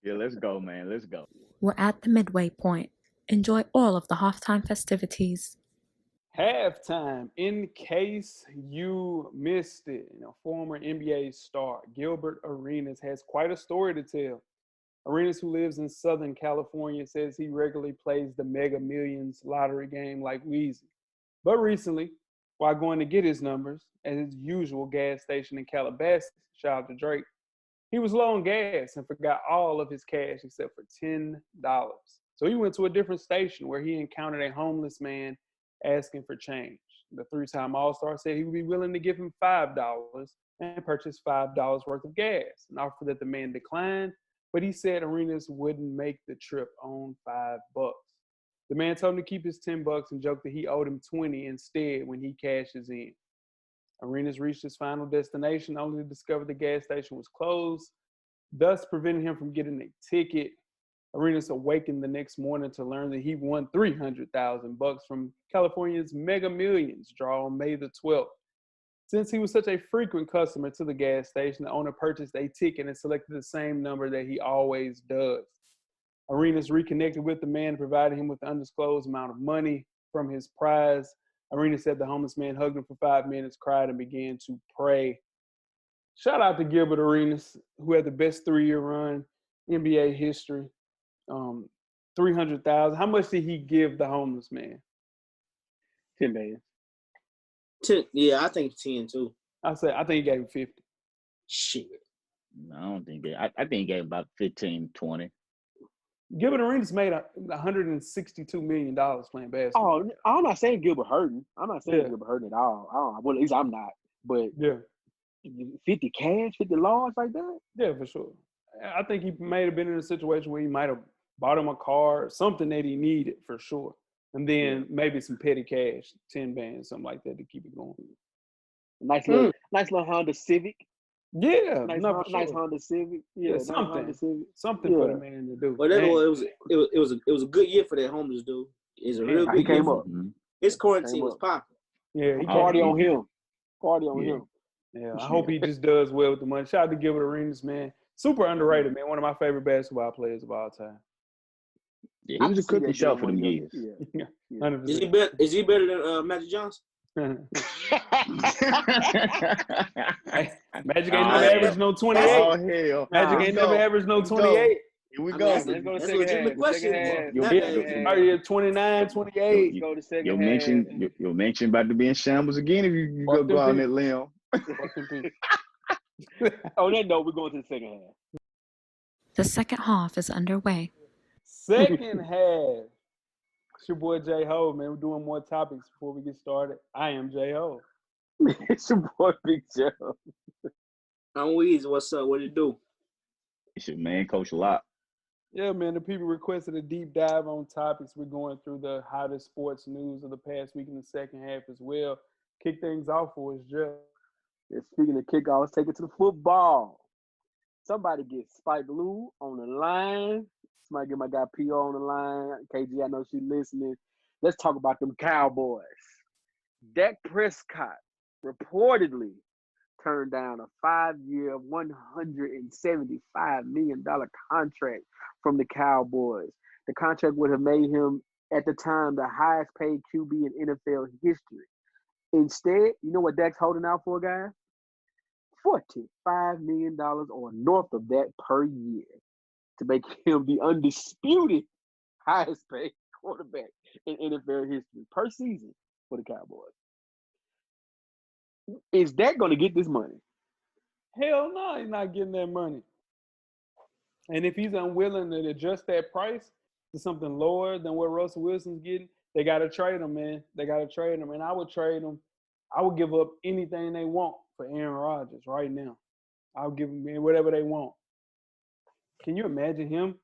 Yeah, let's go, man. Let's go. We're at the midway point. Enjoy all of the halftime festivities. Halftime, in case you missed it, former NBA star Gilbert Arenas has quite a story to tell. Arenas, who lives in Southern California, says he regularly plays the Mega Millions lottery game like Weezy. But recently, while going to get his numbers at his usual gas station in Calabasas, shout out to Drake, he was low on gas and forgot all of his cash except for $10. So he went to a different station where he encountered a homeless man asking for change. The three-time All-Star said he would be willing to give him $5 and purchase $5 worth of gas, an offer that the man declined, but he said Arenas wouldn't make the trip on $5. The man told him to keep his $10 and joked that he owed him $20 instead when he cashes in. Arenas reached his final destination only to discover the gas station was closed, thus preventing him from getting a ticket. Arenas awakened the next morning to learn that he won $300,000 from California's Mega Millions draw on May the 12th. Since he was such a frequent customer to the gas station, the owner purchased a ticket and selected the same number that he always does. Arenas reconnected with the man and provided him with an undisclosed amount of money from his prize. Arenas said the homeless man hugged him for 5 minutes, cried, and began to pray. Shout out to Gilbert Arenas, who had the best 3-year run in NBA history. $300,000. How much did he give the homeless man? $10 million. 10, yeah, I think 10 too. I think he gave him 50. Shit. No, I don't think that. I think he gave about 15, 20. Gilbert Arenas made $162 million playing basketball. Oh, I'm not saying Gilbert hurting. I'm not saying Gilbert hurting at all. Well, at least I'm not. But 50 cash, 50 loss like that? Yeah, for sure. I think he may have been in a situation where he might have bought him a car or something that he needed for sure. And then maybe some petty cash, 10 bands, something like that to keep it going. Nice little Honda Civic. Yeah, nice Honda Civic. Yeah, something, Honda Civic. For the man to do. Whatever it was a good year for that homeless dude. It's a real good he came year. up. His quarantine was popping. Yeah, he party on him. Party on him. Yeah, I hope he just does well with the money. Shout out to Gilbert Arenas, man. Super underrated, man. One of my favorite basketball players of all time. Yeah, he was a cooking show for them years. Yeah. 100%. Is he better than Magic Johnson? Magic ain't never averaged no 28. Oh, hell. Magic ain't never averaged no 28. Here we go. That's a legitimate question. 29, 28. Go to second You'll mention about to be in shambles again if you go on that limb. On that note, we're going to the second half. The second half is underway. Second half. It's your boy J Ho, man. We're doing more topics before we get started. I am J Ho. It's your boy Big Joe. I'm Weezy. What's up? What it do? It's your man, Coach Locke. Yeah, man. The people requested a deep dive on topics. We're going through the hottest sports news of the past week in the second half as well. Kick things off for us, Jeff. Yeah, speaking of kickoff, let's take it to the football. Somebody get Spike Lou on the line. Somebody get my guy P.O. on the line. KG, I know she's listening. Let's talk about them Cowboys. Dak Prescott reportedly turned down a 5-year, $175 million contract from the Cowboys. The contract would have made him, at the time, the highest paid QB in NFL history. Instead, you know what Dak's holding out for, guys? $45 million or north of that per year to make him the undisputed highest paid quarterback in NFL history per season for the Cowboys. Is Dak going to get this money? Hell no, he's not getting that money. And if he's unwilling to adjust that price to something lower than what Russell Wilson's getting, they got to trade him, man. They got to trade him. And I would trade him. I would give up anything they want for Aaron Rodgers right now. I'll give them whatever they want. Can you imagine him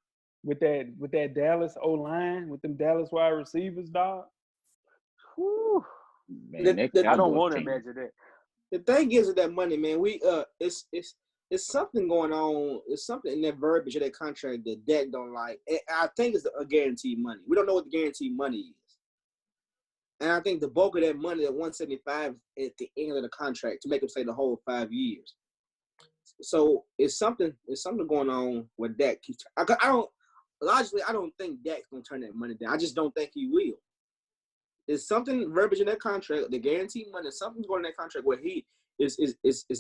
with that Dallas O-line, with them Dallas wide receivers, dog? Whew. Man, I don't want to imagine that. The thing is with that money, man, it's something going on. It's something in that verbiage of that contract that Dak don't like. And I think it's a guaranteed money. We don't know what the guaranteed money is. And I think the bulk of that money, that 175, at the end of the contract to make him stay the whole 5 years. So it's something going on with Dak. I don't think Dak's gonna turn that money down. I just don't think he will. There's something verbiage in that contract, the guaranteed money. Something's going in that contract where he is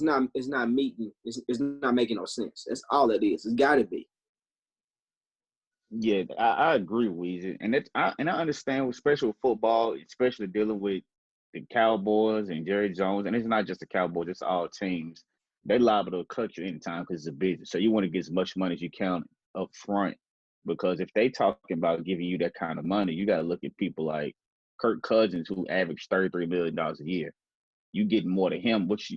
not meeting. It's not making no sense. That's all it is. It's got to be. Yeah, I agree, Weezy, and I understand, especially with football, especially dealing with the Cowboys and Jerry Jones, and it's not just the Cowboys; it's all teams. They liable to cut you anytime because it's a business. So you want to get as much money as you can up front, because if they talking about giving you that kind of money, you got to look at people like Kirk Cousins, who averaged $33 million a year. You get more to him, which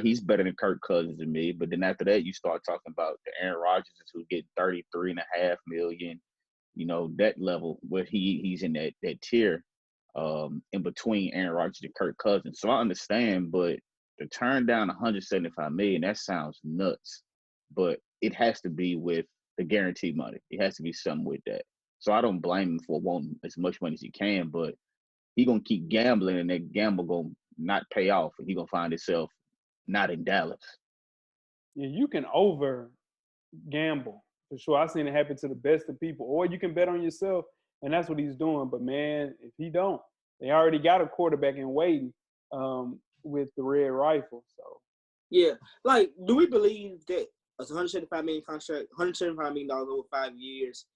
he's better than Kirk Cousins to me. But then after that, you start talking about the Aaron Rodgers, who get $33.5 million. You know, that level where he's in that tier in between Aaron Rodgers and Kirk Cousins. So I understand, but to turn down $175 million, that sounds nuts. But it has to be with the guaranteed money. It has to be something with that. So I don't blame him for wanting as much money as he can, but he gonna keep gambling, and that gamble gonna not pay off, and he gonna find himself not in Dallas. Yeah, you can over gamble for sure. I've seen it happen to the best of people, or you can bet on yourself, and that's what he's doing. But man, if he don't, they already got a quarterback in waiting with the red rifle. So yeah, like, do we believe that a $175 million contract, $175 million over 5 years,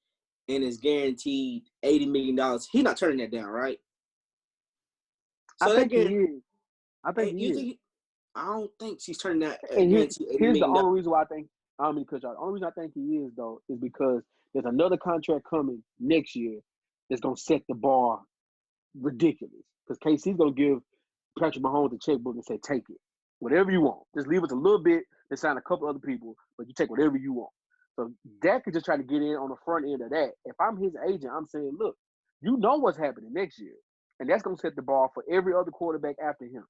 and is guaranteed $80 million? He's not turning that down, right? So I think he is. I don't think she's turning that. And here's the only reason why I think, I don't mean to cut you out. The only reason I think he is, though, is because there's another contract coming next year that's going to set the bar ridiculous. Because KC's going to give Patrick Mahomes a checkbook and say, take it. Whatever you want. Just leave us a little bit and sign a couple other people, but you take whatever you want. So Dak is just trying to get in on the front end of that. If I'm his agent, I'm saying, look, you know what's happening next year. And that's going to set the bar for every other quarterback after him.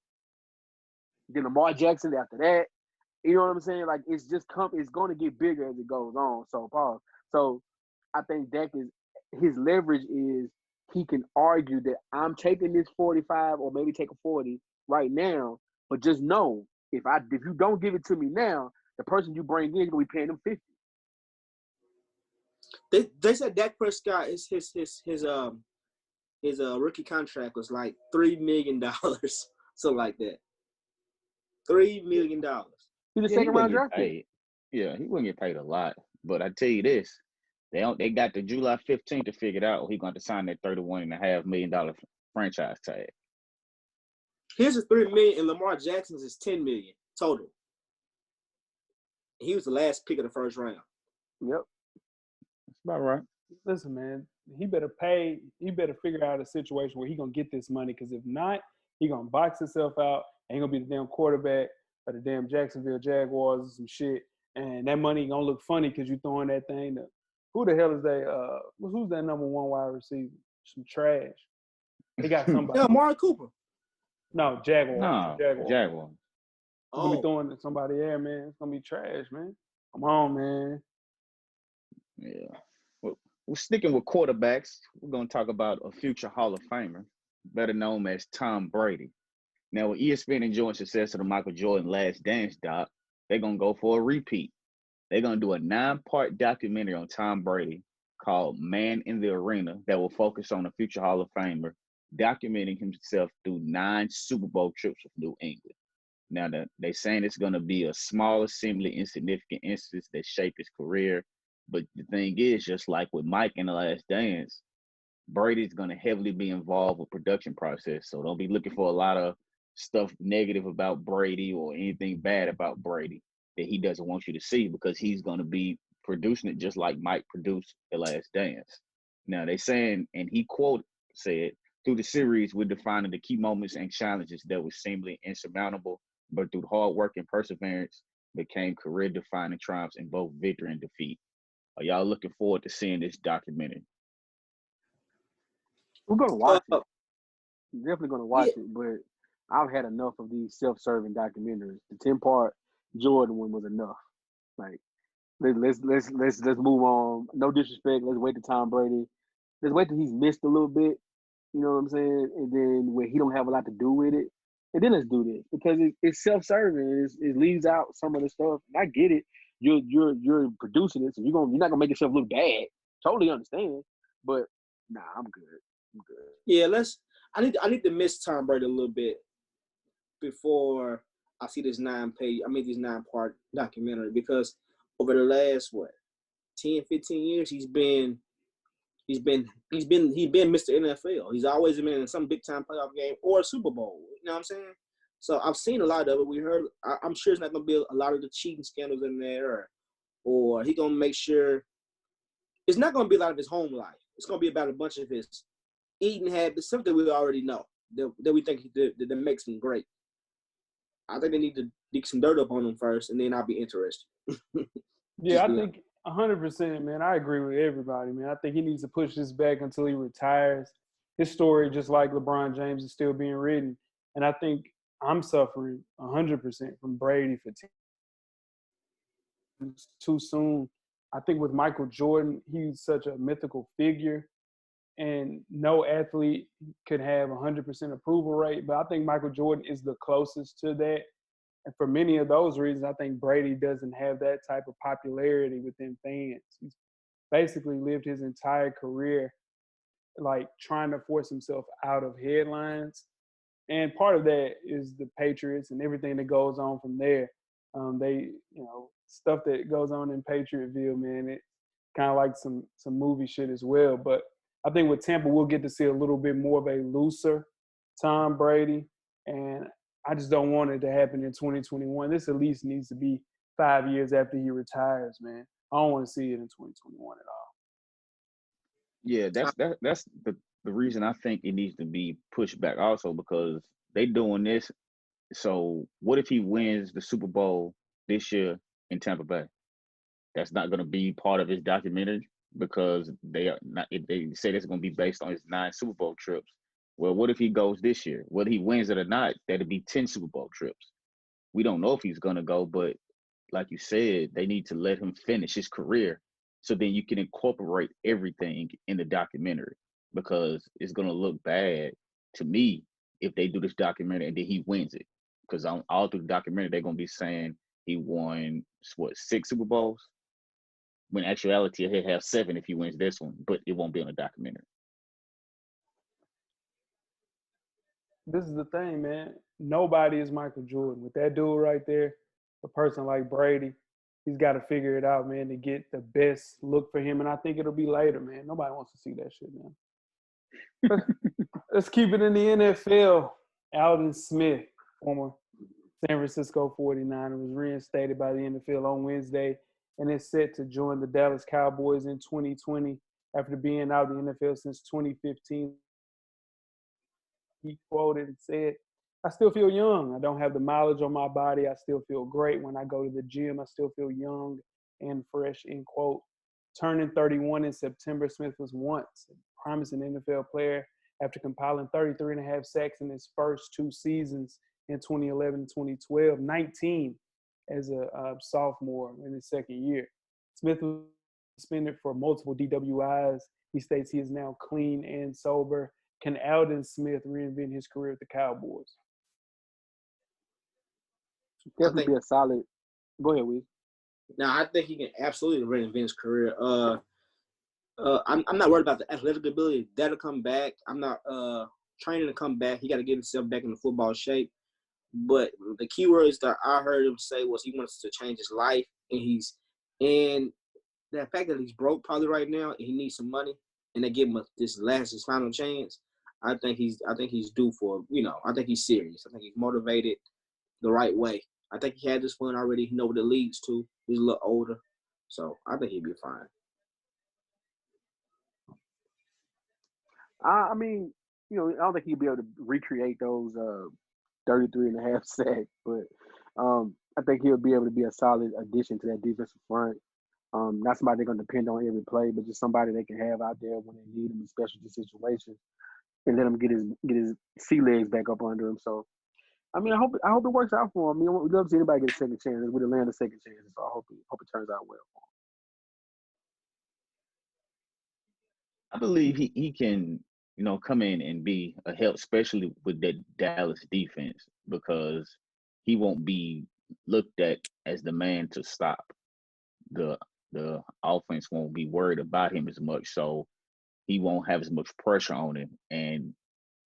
Then Lamar Jackson after that. You know what I'm saying? Like, it's going to get bigger as it goes on. So, pause. So, I think Dak his leverage is he can argue that I'm taking this 45 or maybe take a 40 right now, but just know if you don't give it to me now, the person you bring in is going to be paying them 50. They said Dak Prescott is his rookie contract was like $3 million, something like that. $3 million. He's a second round draft pick. Yeah, he wouldn't get paid a lot. But I tell you this, they got the July 15th to figure it out. He's going to sign that $31.5 million franchise tag. Here's a $3 million, and Lamar Jackson's is $10 million total. He was the last pick of the first round. Yep, that's about right. Listen, man, he better figure out a situation where he gonna get this money. Because if not, he gonna box himself out. Ain't gonna be the damn quarterback of the damn Jacksonville Jaguars or some shit. And that money gonna look funny because you throwing that thing to who the hell is that? Who's that number one wide receiver? Some trash. They got somebody. Yeah, Amari Cooper. No, Jaguars. No, Jaguars. We'll be throwing to somebody there, man. It's gonna be trash, man. Come on, man. Yeah. Well, we're sticking with quarterbacks. We're gonna talk about a future Hall of Famer, better known as Tom Brady. Now, with ESPN enjoying success of the Michael Jordan Last Dance doc, they're gonna go for a repeat. They're gonna do a 9-part documentary on Tom Brady called Man in the Arena that will focus on a future Hall of Famer, documenting himself through 9 Super Bowl trips with New England. Now, they're saying it's going to be a small, seemingly insignificant instance that shaped his career. But the thing is, just like with Mike in The Last Dance, Brady's going to heavily be involved with production process. So don't be looking for a lot of stuff negative about Brady or anything bad about Brady that he doesn't want you to see, because he's going to be producing it just like Mike produced The Last Dance. Now, they saying, and he said, through the series, we're defining the key moments and challenges that were seemingly insurmountable, but through hard work and perseverance became career-defining triumphs in both victory and defeat. Are y'all looking forward to seeing this documentary? We're going to watch it. Definitely going to watch it, but I've had enough of these self-serving documentaries. The 10-part Jordan one was enough. Like, let's move on. No disrespect. Let's wait till Tom Brady. Let's wait till he's missed a little bit. You know what I'm saying? And then when he don't have a lot to do with it, and then let's do this, because it's self-serving. It leaves out some of the stuff. And I get it. You're producing it, so you're not gonna make yourself look bad. Totally understand. But nah, I'm good. Yeah, I need to miss Tom Brady a little bit before I see this 9-part documentary, because over the last 10, 15 years he's been Mr. NFL. He's always been in some big time playoff game or a Super Bowl. You know what I'm saying? So I've seen a lot of it. We heard. I'm sure it's not going to be a lot of the cheating scandals in there, or he going to make sure it's not going to be a lot of his home life. It's going to be about a bunch of his eating habits, something we already know that we think that makes him great. I think they need to dig some dirt up on him first, and then I'll be interested. Yeah, I think 100%, man. I agree with everybody, man. I think he needs to push this back until he retires. His story, just like LeBron James, is still being written. And I think I'm suffering 100% from Brady fatigue. Too soon. I think with Michael Jordan, he's such a mythical figure, and no athlete could have 100% approval rate. But I think Michael Jordan is the closest to that. And for many of those reasons, I think Brady doesn't have that type of popularity within fans. He's basically lived his entire career like trying to force himself out of headlines. And part of that is the Patriots and everything that goes on from there. Stuff that goes on in Patriotville, man, it's kind of like some movie shit as well. But I think with Tampa, we'll get to see a little bit more of a looser Tom Brady. And I just don't want it to happen in 2021. This at least needs to be 5 years after he retires, man. I don't want to see it in 2021 at all. Yeah, that's the reason I think it needs to be pushed back also, because they doing this. So what if he wins the Super Bowl this year in Tampa Bay? That's not going to be part of his documentary. because they are not. They say that's going to be based on his 9 Super Bowl trips. Well, what if he goes this year? Whether he wins it or not, that'll be 10 Super Bowl trips. We don't know if he's going to go, but like you said, they need to let him finish his career so then you can incorporate everything in the documentary, because it's going to look bad to me if they do this documentary and then he wins it. Because all through the documentary, they're going to be saying he won, what, 6 Super Bowls? When in actuality, he'll have 7 if he wins this one, but it won't be on the documentary. This is the thing, man. Nobody is Michael Jordan. With that dude right there, a person like Brady, he's got to figure it out, man, to get the best look for him. And I think it'll be later, man. Nobody wants to see that shit now. Let's keep it in the NFL. Alden Smith, former San Francisco 49er, was reinstated by the NFL on Wednesday and is set to join the Dallas Cowboys in 2020 after being out of the NFL since 2015. He quoted and said, "I still feel young. I don't have the mileage on my body. I still feel great when I go to the gym. I still feel young and fresh," end quote. Turning 31 in September, Smith was once a promising NFL player after compiling 33 and a half sacks in his first 2 seasons in 2011 and 2012, 19 as a sophomore in his second year. Smith was suspended for multiple DWIs. He states he is now clean and sober. Can Alden Smith reinvent his career with the Cowboys? Definitely be a solid. Go ahead, Weezy. Now, I think he can absolutely reinvent his career. I'm not worried about the athletic ability. That'll come back. I'm not training to come back. He got to get himself back into football shape. But the key words that I heard him say was he wants to change his life, and the fact that he's broke probably right now and he needs some money, and they give him his final chance. I think he's due for, I think he's serious. I think he's motivated the right way. I think he had this fun already. He knows what it leads to. He's a little older. So I think he'd be fine. I mean, I don't think he'll be able to recreate those 33 and a half sacks, but I think he'll be able to be a solid addition to that defensive front. Not somebody they're going to depend on every play, but just somebody they can have out there when they need him in specialty situations, and let him get his sea legs back up under him. So, I mean, I hope it works out for him. I mean, we'd love to see anybody get a second chance. We'd land a second chance, so I hope it turns out well for him. I believe he can, come in and be a help, especially with that Dallas defense, because he won't be looked at as the man to stop. The offense won't be worried about him as much, so he won't have as much pressure on him. And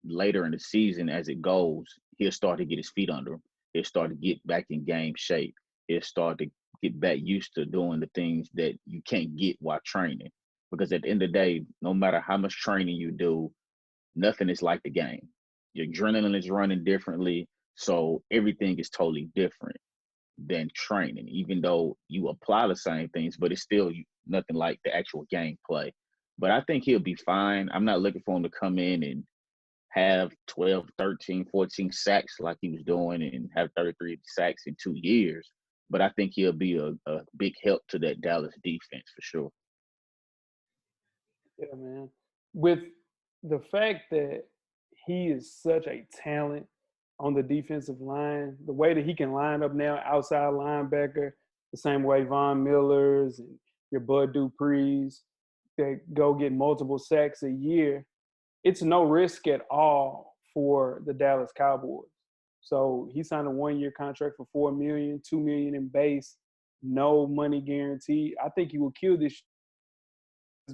later in the season, as it goes, he'll start to get his feet under him. He'll start to get back in game shape. He'll start to get back used to doing the things that you can't get while training. Because at the end of the day, no matter how much training you do, nothing is like the game. Your adrenaline is running differently, so everything is totally different than training, even though you apply the same things, but it's still nothing like the actual gameplay. But I think he'll be fine. I'm not looking for him to come in and have 12, 13, 14 sacks like he was doing and have 33 sacks in 2 years. But I think he'll be a big help to that Dallas defense for sure. Yeah, man. With the fact that he is such a talent on the defensive line, the way that he can line up now, outside linebacker, the same way Von Miller's and your Bud Dupree's that go get multiple sacks a year, it's no risk at all for the Dallas Cowboys. So he signed a 1-year contract for $4 million, $2 million in base, no money guarantee. I think he will kill this.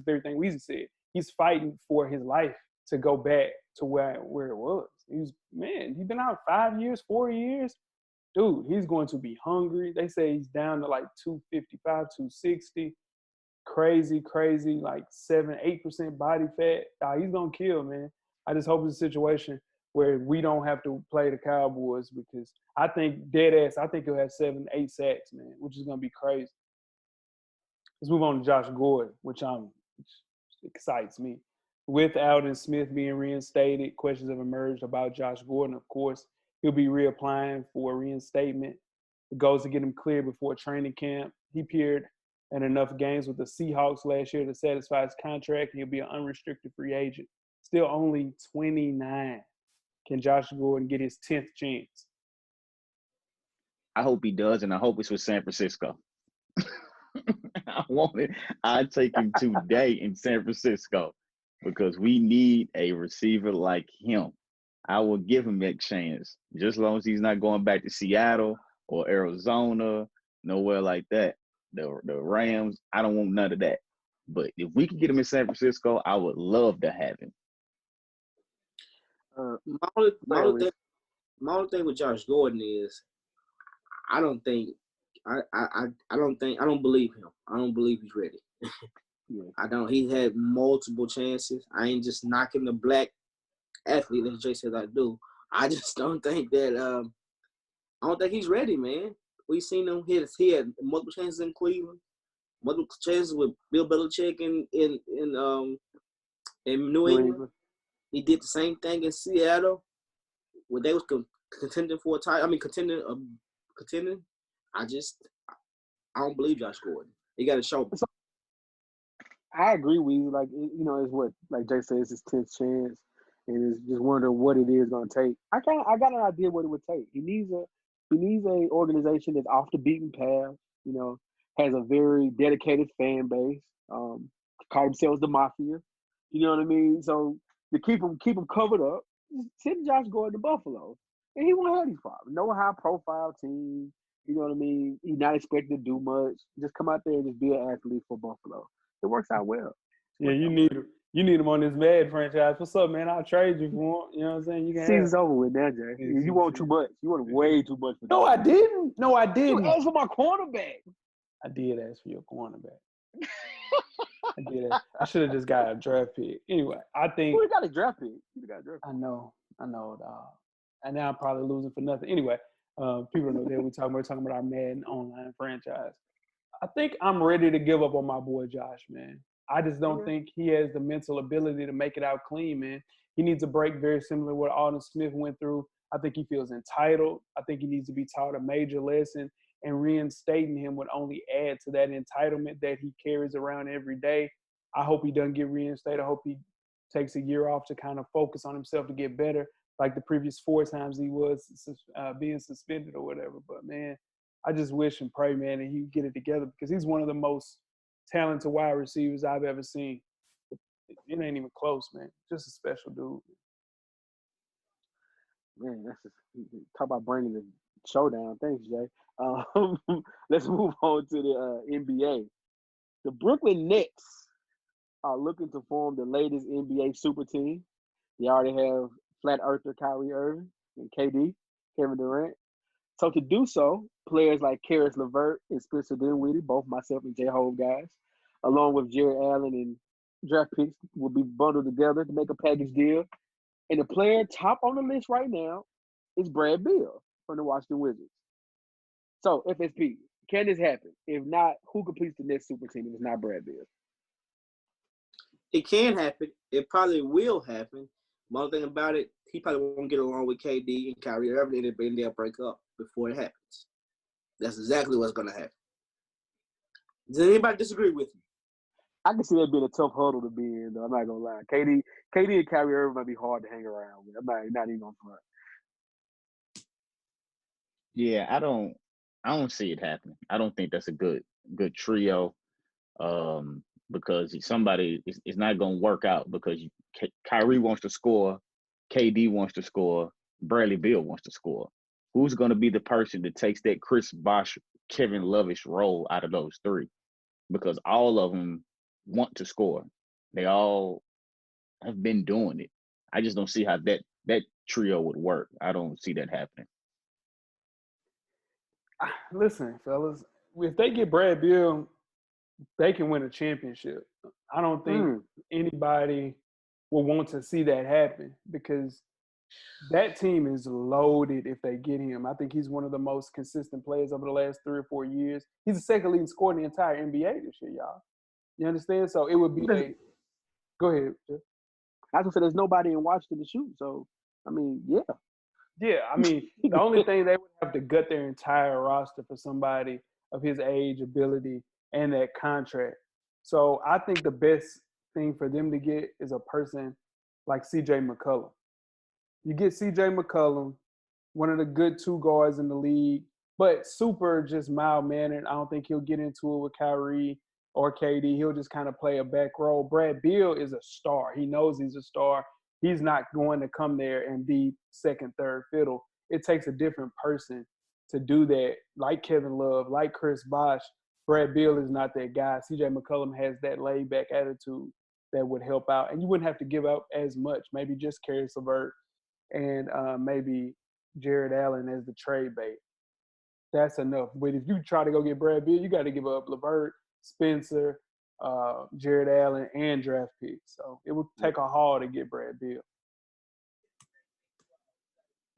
Everything Weezy said. He's fighting for his life to go back to where it was. He's been out 5 years, 4 years. Dude, he's going to be hungry. They say he's down to like 255, 260. Crazy, like 7-8% body fat. He's gonna kill, man. I just hope it's a situation where we don't have to play the Cowboys, because I think I think he'll have 7-8 sacks, man, which is gonna be crazy. Let's move on to Josh Gordon, which excites me. With Alden Smith being reinstated, questions have emerged about Josh Gordon. Of course, he'll be reapplying for reinstatement. The goal is to get him cleared before training camp. He appeared and enough games with the Seahawks last year to satisfy his contract, and he'll be an unrestricted free agent. Still only 29. Can Josh Gordon get his 10th chance? I hope he does, and I hope it's with San Francisco. I want it. I'd take him today in San Francisco because we need a receiver like him. I will give him that chance, just as long as he's not going back to Seattle or Arizona, nowhere like that. The Rams, I don't want none of that. But if we can get him in San Francisco, I would love to have him. My only thing with Josh Gordon is I don't believe him. I don't believe he's ready. I don't. He had multiple chances. I ain't just knocking the black athlete, as Jay says I do. I just don't think that I don't think he's ready, man. We seen him hit. He had multiple chances in Cleveland, multiple chances with Bill Belichick in New England. He did the same thing in Seattle, where they was contending for a title. I mean, contending. I don't believe Josh Gordon. He got to show me. I agree with you. Like, you know, it's what, like Jay says, it's his 10th chance, and it's just wondering what it is going to take. I got an idea what it would take. He needs a organization that's off the beaten path. You know, has a very dedicated fan base. Call themselves the Mafia. You know what I mean? So to keep him covered up, send Josh Gordon to Buffalo, and he won't have these problems. No high profile team. You know what I mean? He's not expected to do much. Just come out there and just be an athlete for Buffalo. It works out well. Yeah, you need him. You need him on this Mad franchise. What's up, man? I'll trade you for him. You know what I'm saying? You can Season's over with now, Jay. You want too much. You want way too much for that. No, I didn't. You asked for my cornerback. I did ask for your cornerback. I did. I should have just got a draft pick. Anyway, I think. Who got a draft pick? I know, dog. And now I'm probably losing for nothing. Anyway, people know that we're talking about our Madden online franchise. I think I'm ready to give up on my boy Josh, man. I just don't think he has the mental ability to make it out clean, man. He needs a break very similar to what Alden Smith went through. I think he feels entitled. I think he needs to be taught a major lesson, and reinstating him would only add to that entitlement that he carries around every day. I hope he doesn't get reinstated. I hope he takes a year off to kind of focus on himself to get better, like the previous 4 times he was being suspended or whatever. But, man, I just wish and pray, man, that he would get it together because he's one of the most talented wide receivers I've ever seen. It ain't even close, man. Just a special dude. Man, that's just talk about bringing the showdown. Thanks, Jay. Let's move on to the NBA. The Brooklyn Nets are looking to form the latest NBA super team. They already have flat earther Kyrie Irving and KD, Kevin Durant. So to do so, players like Karis LeVert and Spencer Dinwiddie, both myself and J. Hove guys, along with Jared Allen and draft picks, will be bundled together to make a package deal. And the player top on the list right now is Brad Beal from the Washington Wizards. So, FSP, can this happen? If not, who completes the next super team if it's not Brad Beal? It can happen. It probably will happen. One thing about it, he probably won't get along with KD and Kyrie Irving, and they'll break up before it happens. That's exactly what's going to happen. Does anybody disagree with me? I can see that being a tough huddle to be in, though. I'm not going to lie. KD and Kyrie Irving might be hard to hang around with. I'm not even on front. Yeah, I don't see it happening. I don't think that's a good trio, because somebody is not going to work out because Kyrie wants to score, KD wants to score, Bradley Beal wants to score. Who's going to be the person that takes that Chris Bosh, Kevin Lovish role out of those three? Because all of them want to score. They all have been doing it. I just don't see how that trio would work. I don't see that happening. Listen, fellas, if they get Brad Beal, they can win a championship. I don't think anybody will want to see that happen because that team is loaded if they get him. I think he's one of the most consistent players over the last 3 or 4 years. He's the second leading scorer in the entire NBA this year, y'all. You understand? So it would be go ahead, Jeff. I was going to say there's nobody in Washington to shoot. So, I mean, yeah. Yeah, I mean, the only thing they would have to gut their entire roster for somebody of his age, ability, and that contract. So I think the best thing for them to get is a person like C.J. McCollum. You get C.J. McCollum, one of the good two guards in the league, but super just mild-mannered. I don't think he'll get into it with Kyrie or KD. He'll just kind of play a back role. Brad Beal is a star. He knows he's a star. He's not going to come there and be second, third fiddle. It takes a different person to do that, like Kevin Love, like Chris Bosh. Brad Beal is not that guy. C.J. McCollum has that laid-back attitude that would help out. And you wouldn't have to give out as much. Maybe just Caris LeVert and maybe Jared Allen as the trade bait. That's enough. But if you try to go get Brad Beal, you got to give up LeVert, Spencer, Jared Allen, and draft picks. So it would take a haul to get Brad Beal.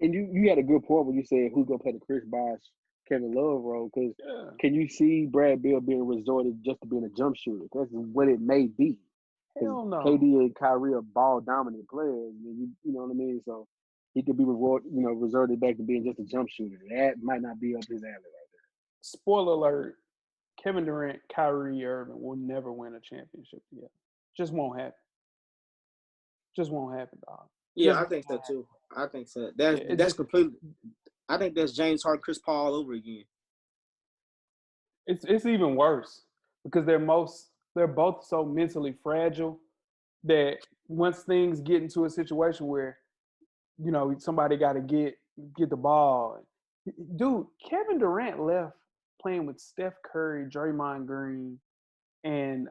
And you had a good point when you said who's going to play the Chris Bosh, Kevin Love role, because can you see Brad Beal being resorted just to being a jump shooter? That's what it may be. Hell no. KD and Kyrie are ball dominant players. You know what I mean? So he could be resorted back to being just a jump shooter. That might not be up his alley right there. Spoiler alert, Kevin Durant, Kyrie Irving will never win a championship together. Just won't happen. Just won't happen, dog. Yeah, I think so too. I think so. That's completely. I think that's James Harden, Chris Paul over again. It's even worse because they're both so mentally fragile that once things get into a situation where, you know, somebody got to get the ball. Dude, Kevin Durant left playing with Steph Curry, Draymond Green, and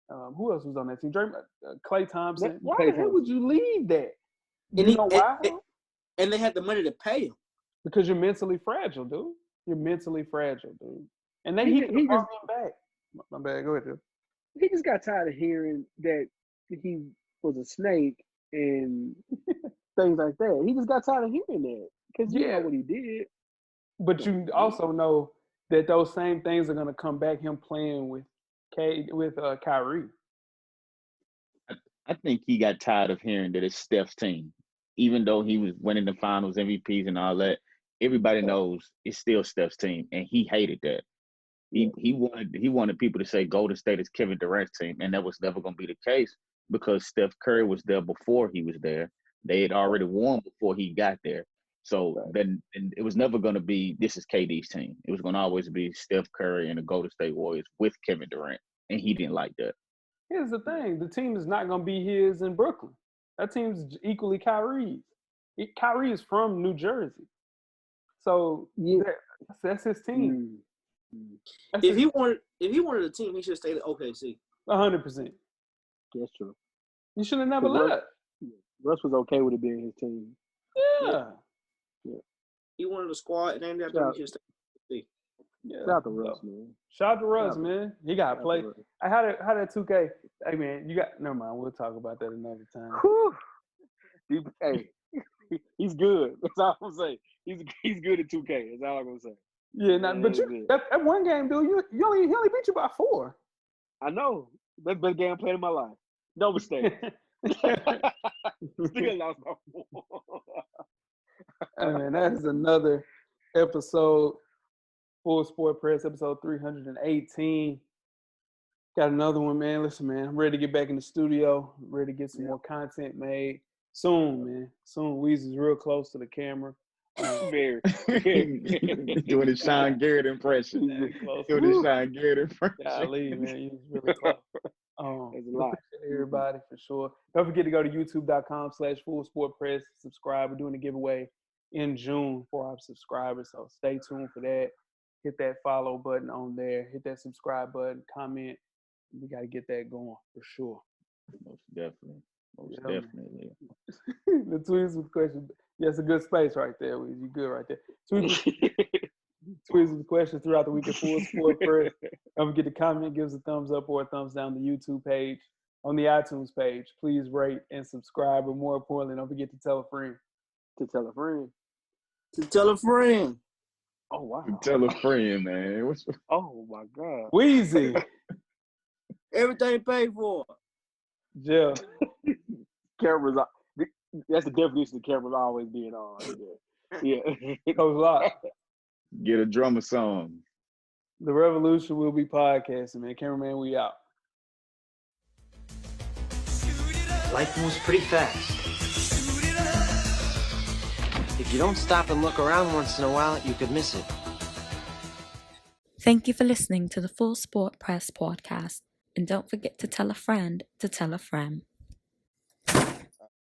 who else was on that team? Klay Thompson. Why the hell would you leave that? You know why? And they had the money to pay him. Because you're mentally fragile, dude. You're mentally fragile, dude. And then he brought him back. My bad. Go ahead, dude. He just got tired of hearing that he was a snake and things like that. He just got tired of hearing that because you know what he did. But you also know that those same things are going to come back. Him playing with Kyrie. I think he got tired of hearing that it's Steph's team, even though he was winning the finals, MVPs, and all that. Everybody knows it's still Steph's team, and he hated that. He wanted people to say Golden State is Kevin Durant's team, and that was never going to be the case because Steph Curry was there before he was there. They had already won before he got there. So then it was never going to be this is KD's team. It was going to always be Steph Curry and the Golden State Warriors with Kevin Durant, and he didn't like that. Here's the thing. The team is not going to be his in Brooklyn. That team's equally Kyrie's. Kyrie is from New Jersey. So that's his team. If he wanted a team, he should have stayed at OKC. 100%. That's true. You should have never left. Russ was okay with it being his team. Yeah. He wanted a squad, and then he should stay. Shout out to Russ, man. Shout out to Russ, man. He got to play. How that 2K? Hey, man, never mind. We'll talk about that another time. Hey, he's good. That's all I'm saying. He's good at 2K. That's all I'm gonna say. Yeah, but that one game, dude, he only beat you by 4. I know. That's the best game I played in my life. No mistake. Still lost by 4. Man, that is another episode. Full Sport Press, episode 318. Got another one, man. Listen, man, I'm ready to get back in the studio. I'm ready to get some more content made. Soon, man. Soon. Weezy's real close to the camera. Very. Doing the Sean Garrett impression. Doing the Sean Garrett impression. Golly, man. He was really close. There's a lot. Everybody, for sure. Don't forget to go to youtube.com/Full Sport Press. Subscribe. We're doing a giveaway in June for our subscribers, so stay tuned for that. Hit that follow button on there. Hit that subscribe button. Comment. We got to get that going for sure. Most definitely. Definitely. The tweets with questions. Yeah, it's a good space right there. You good right there. Tweets with questions throughout the week at Full Sport Press. Don't forget to comment, give us a thumbs up or a thumbs down on the YouTube page. On the iTunes page, please rate and subscribe. But more importantly, don't forget to tell a friend. To tell a friend. To tell a friend. Oh, wow. Tell a friend, man. Oh, my God. Weezy. Everything paid for. Jill. Cameras. That's the definition of cameras always being on. Yeah. Coach Lock. Get a drummer song. The revolution will be podcasting, man. Cameraman, we out. Life moves pretty fast. If you don't stop and look around once in a while, you could miss it. Thank you for listening to the Full Sport Press podcast. And don't forget to tell a friend to tell a friend.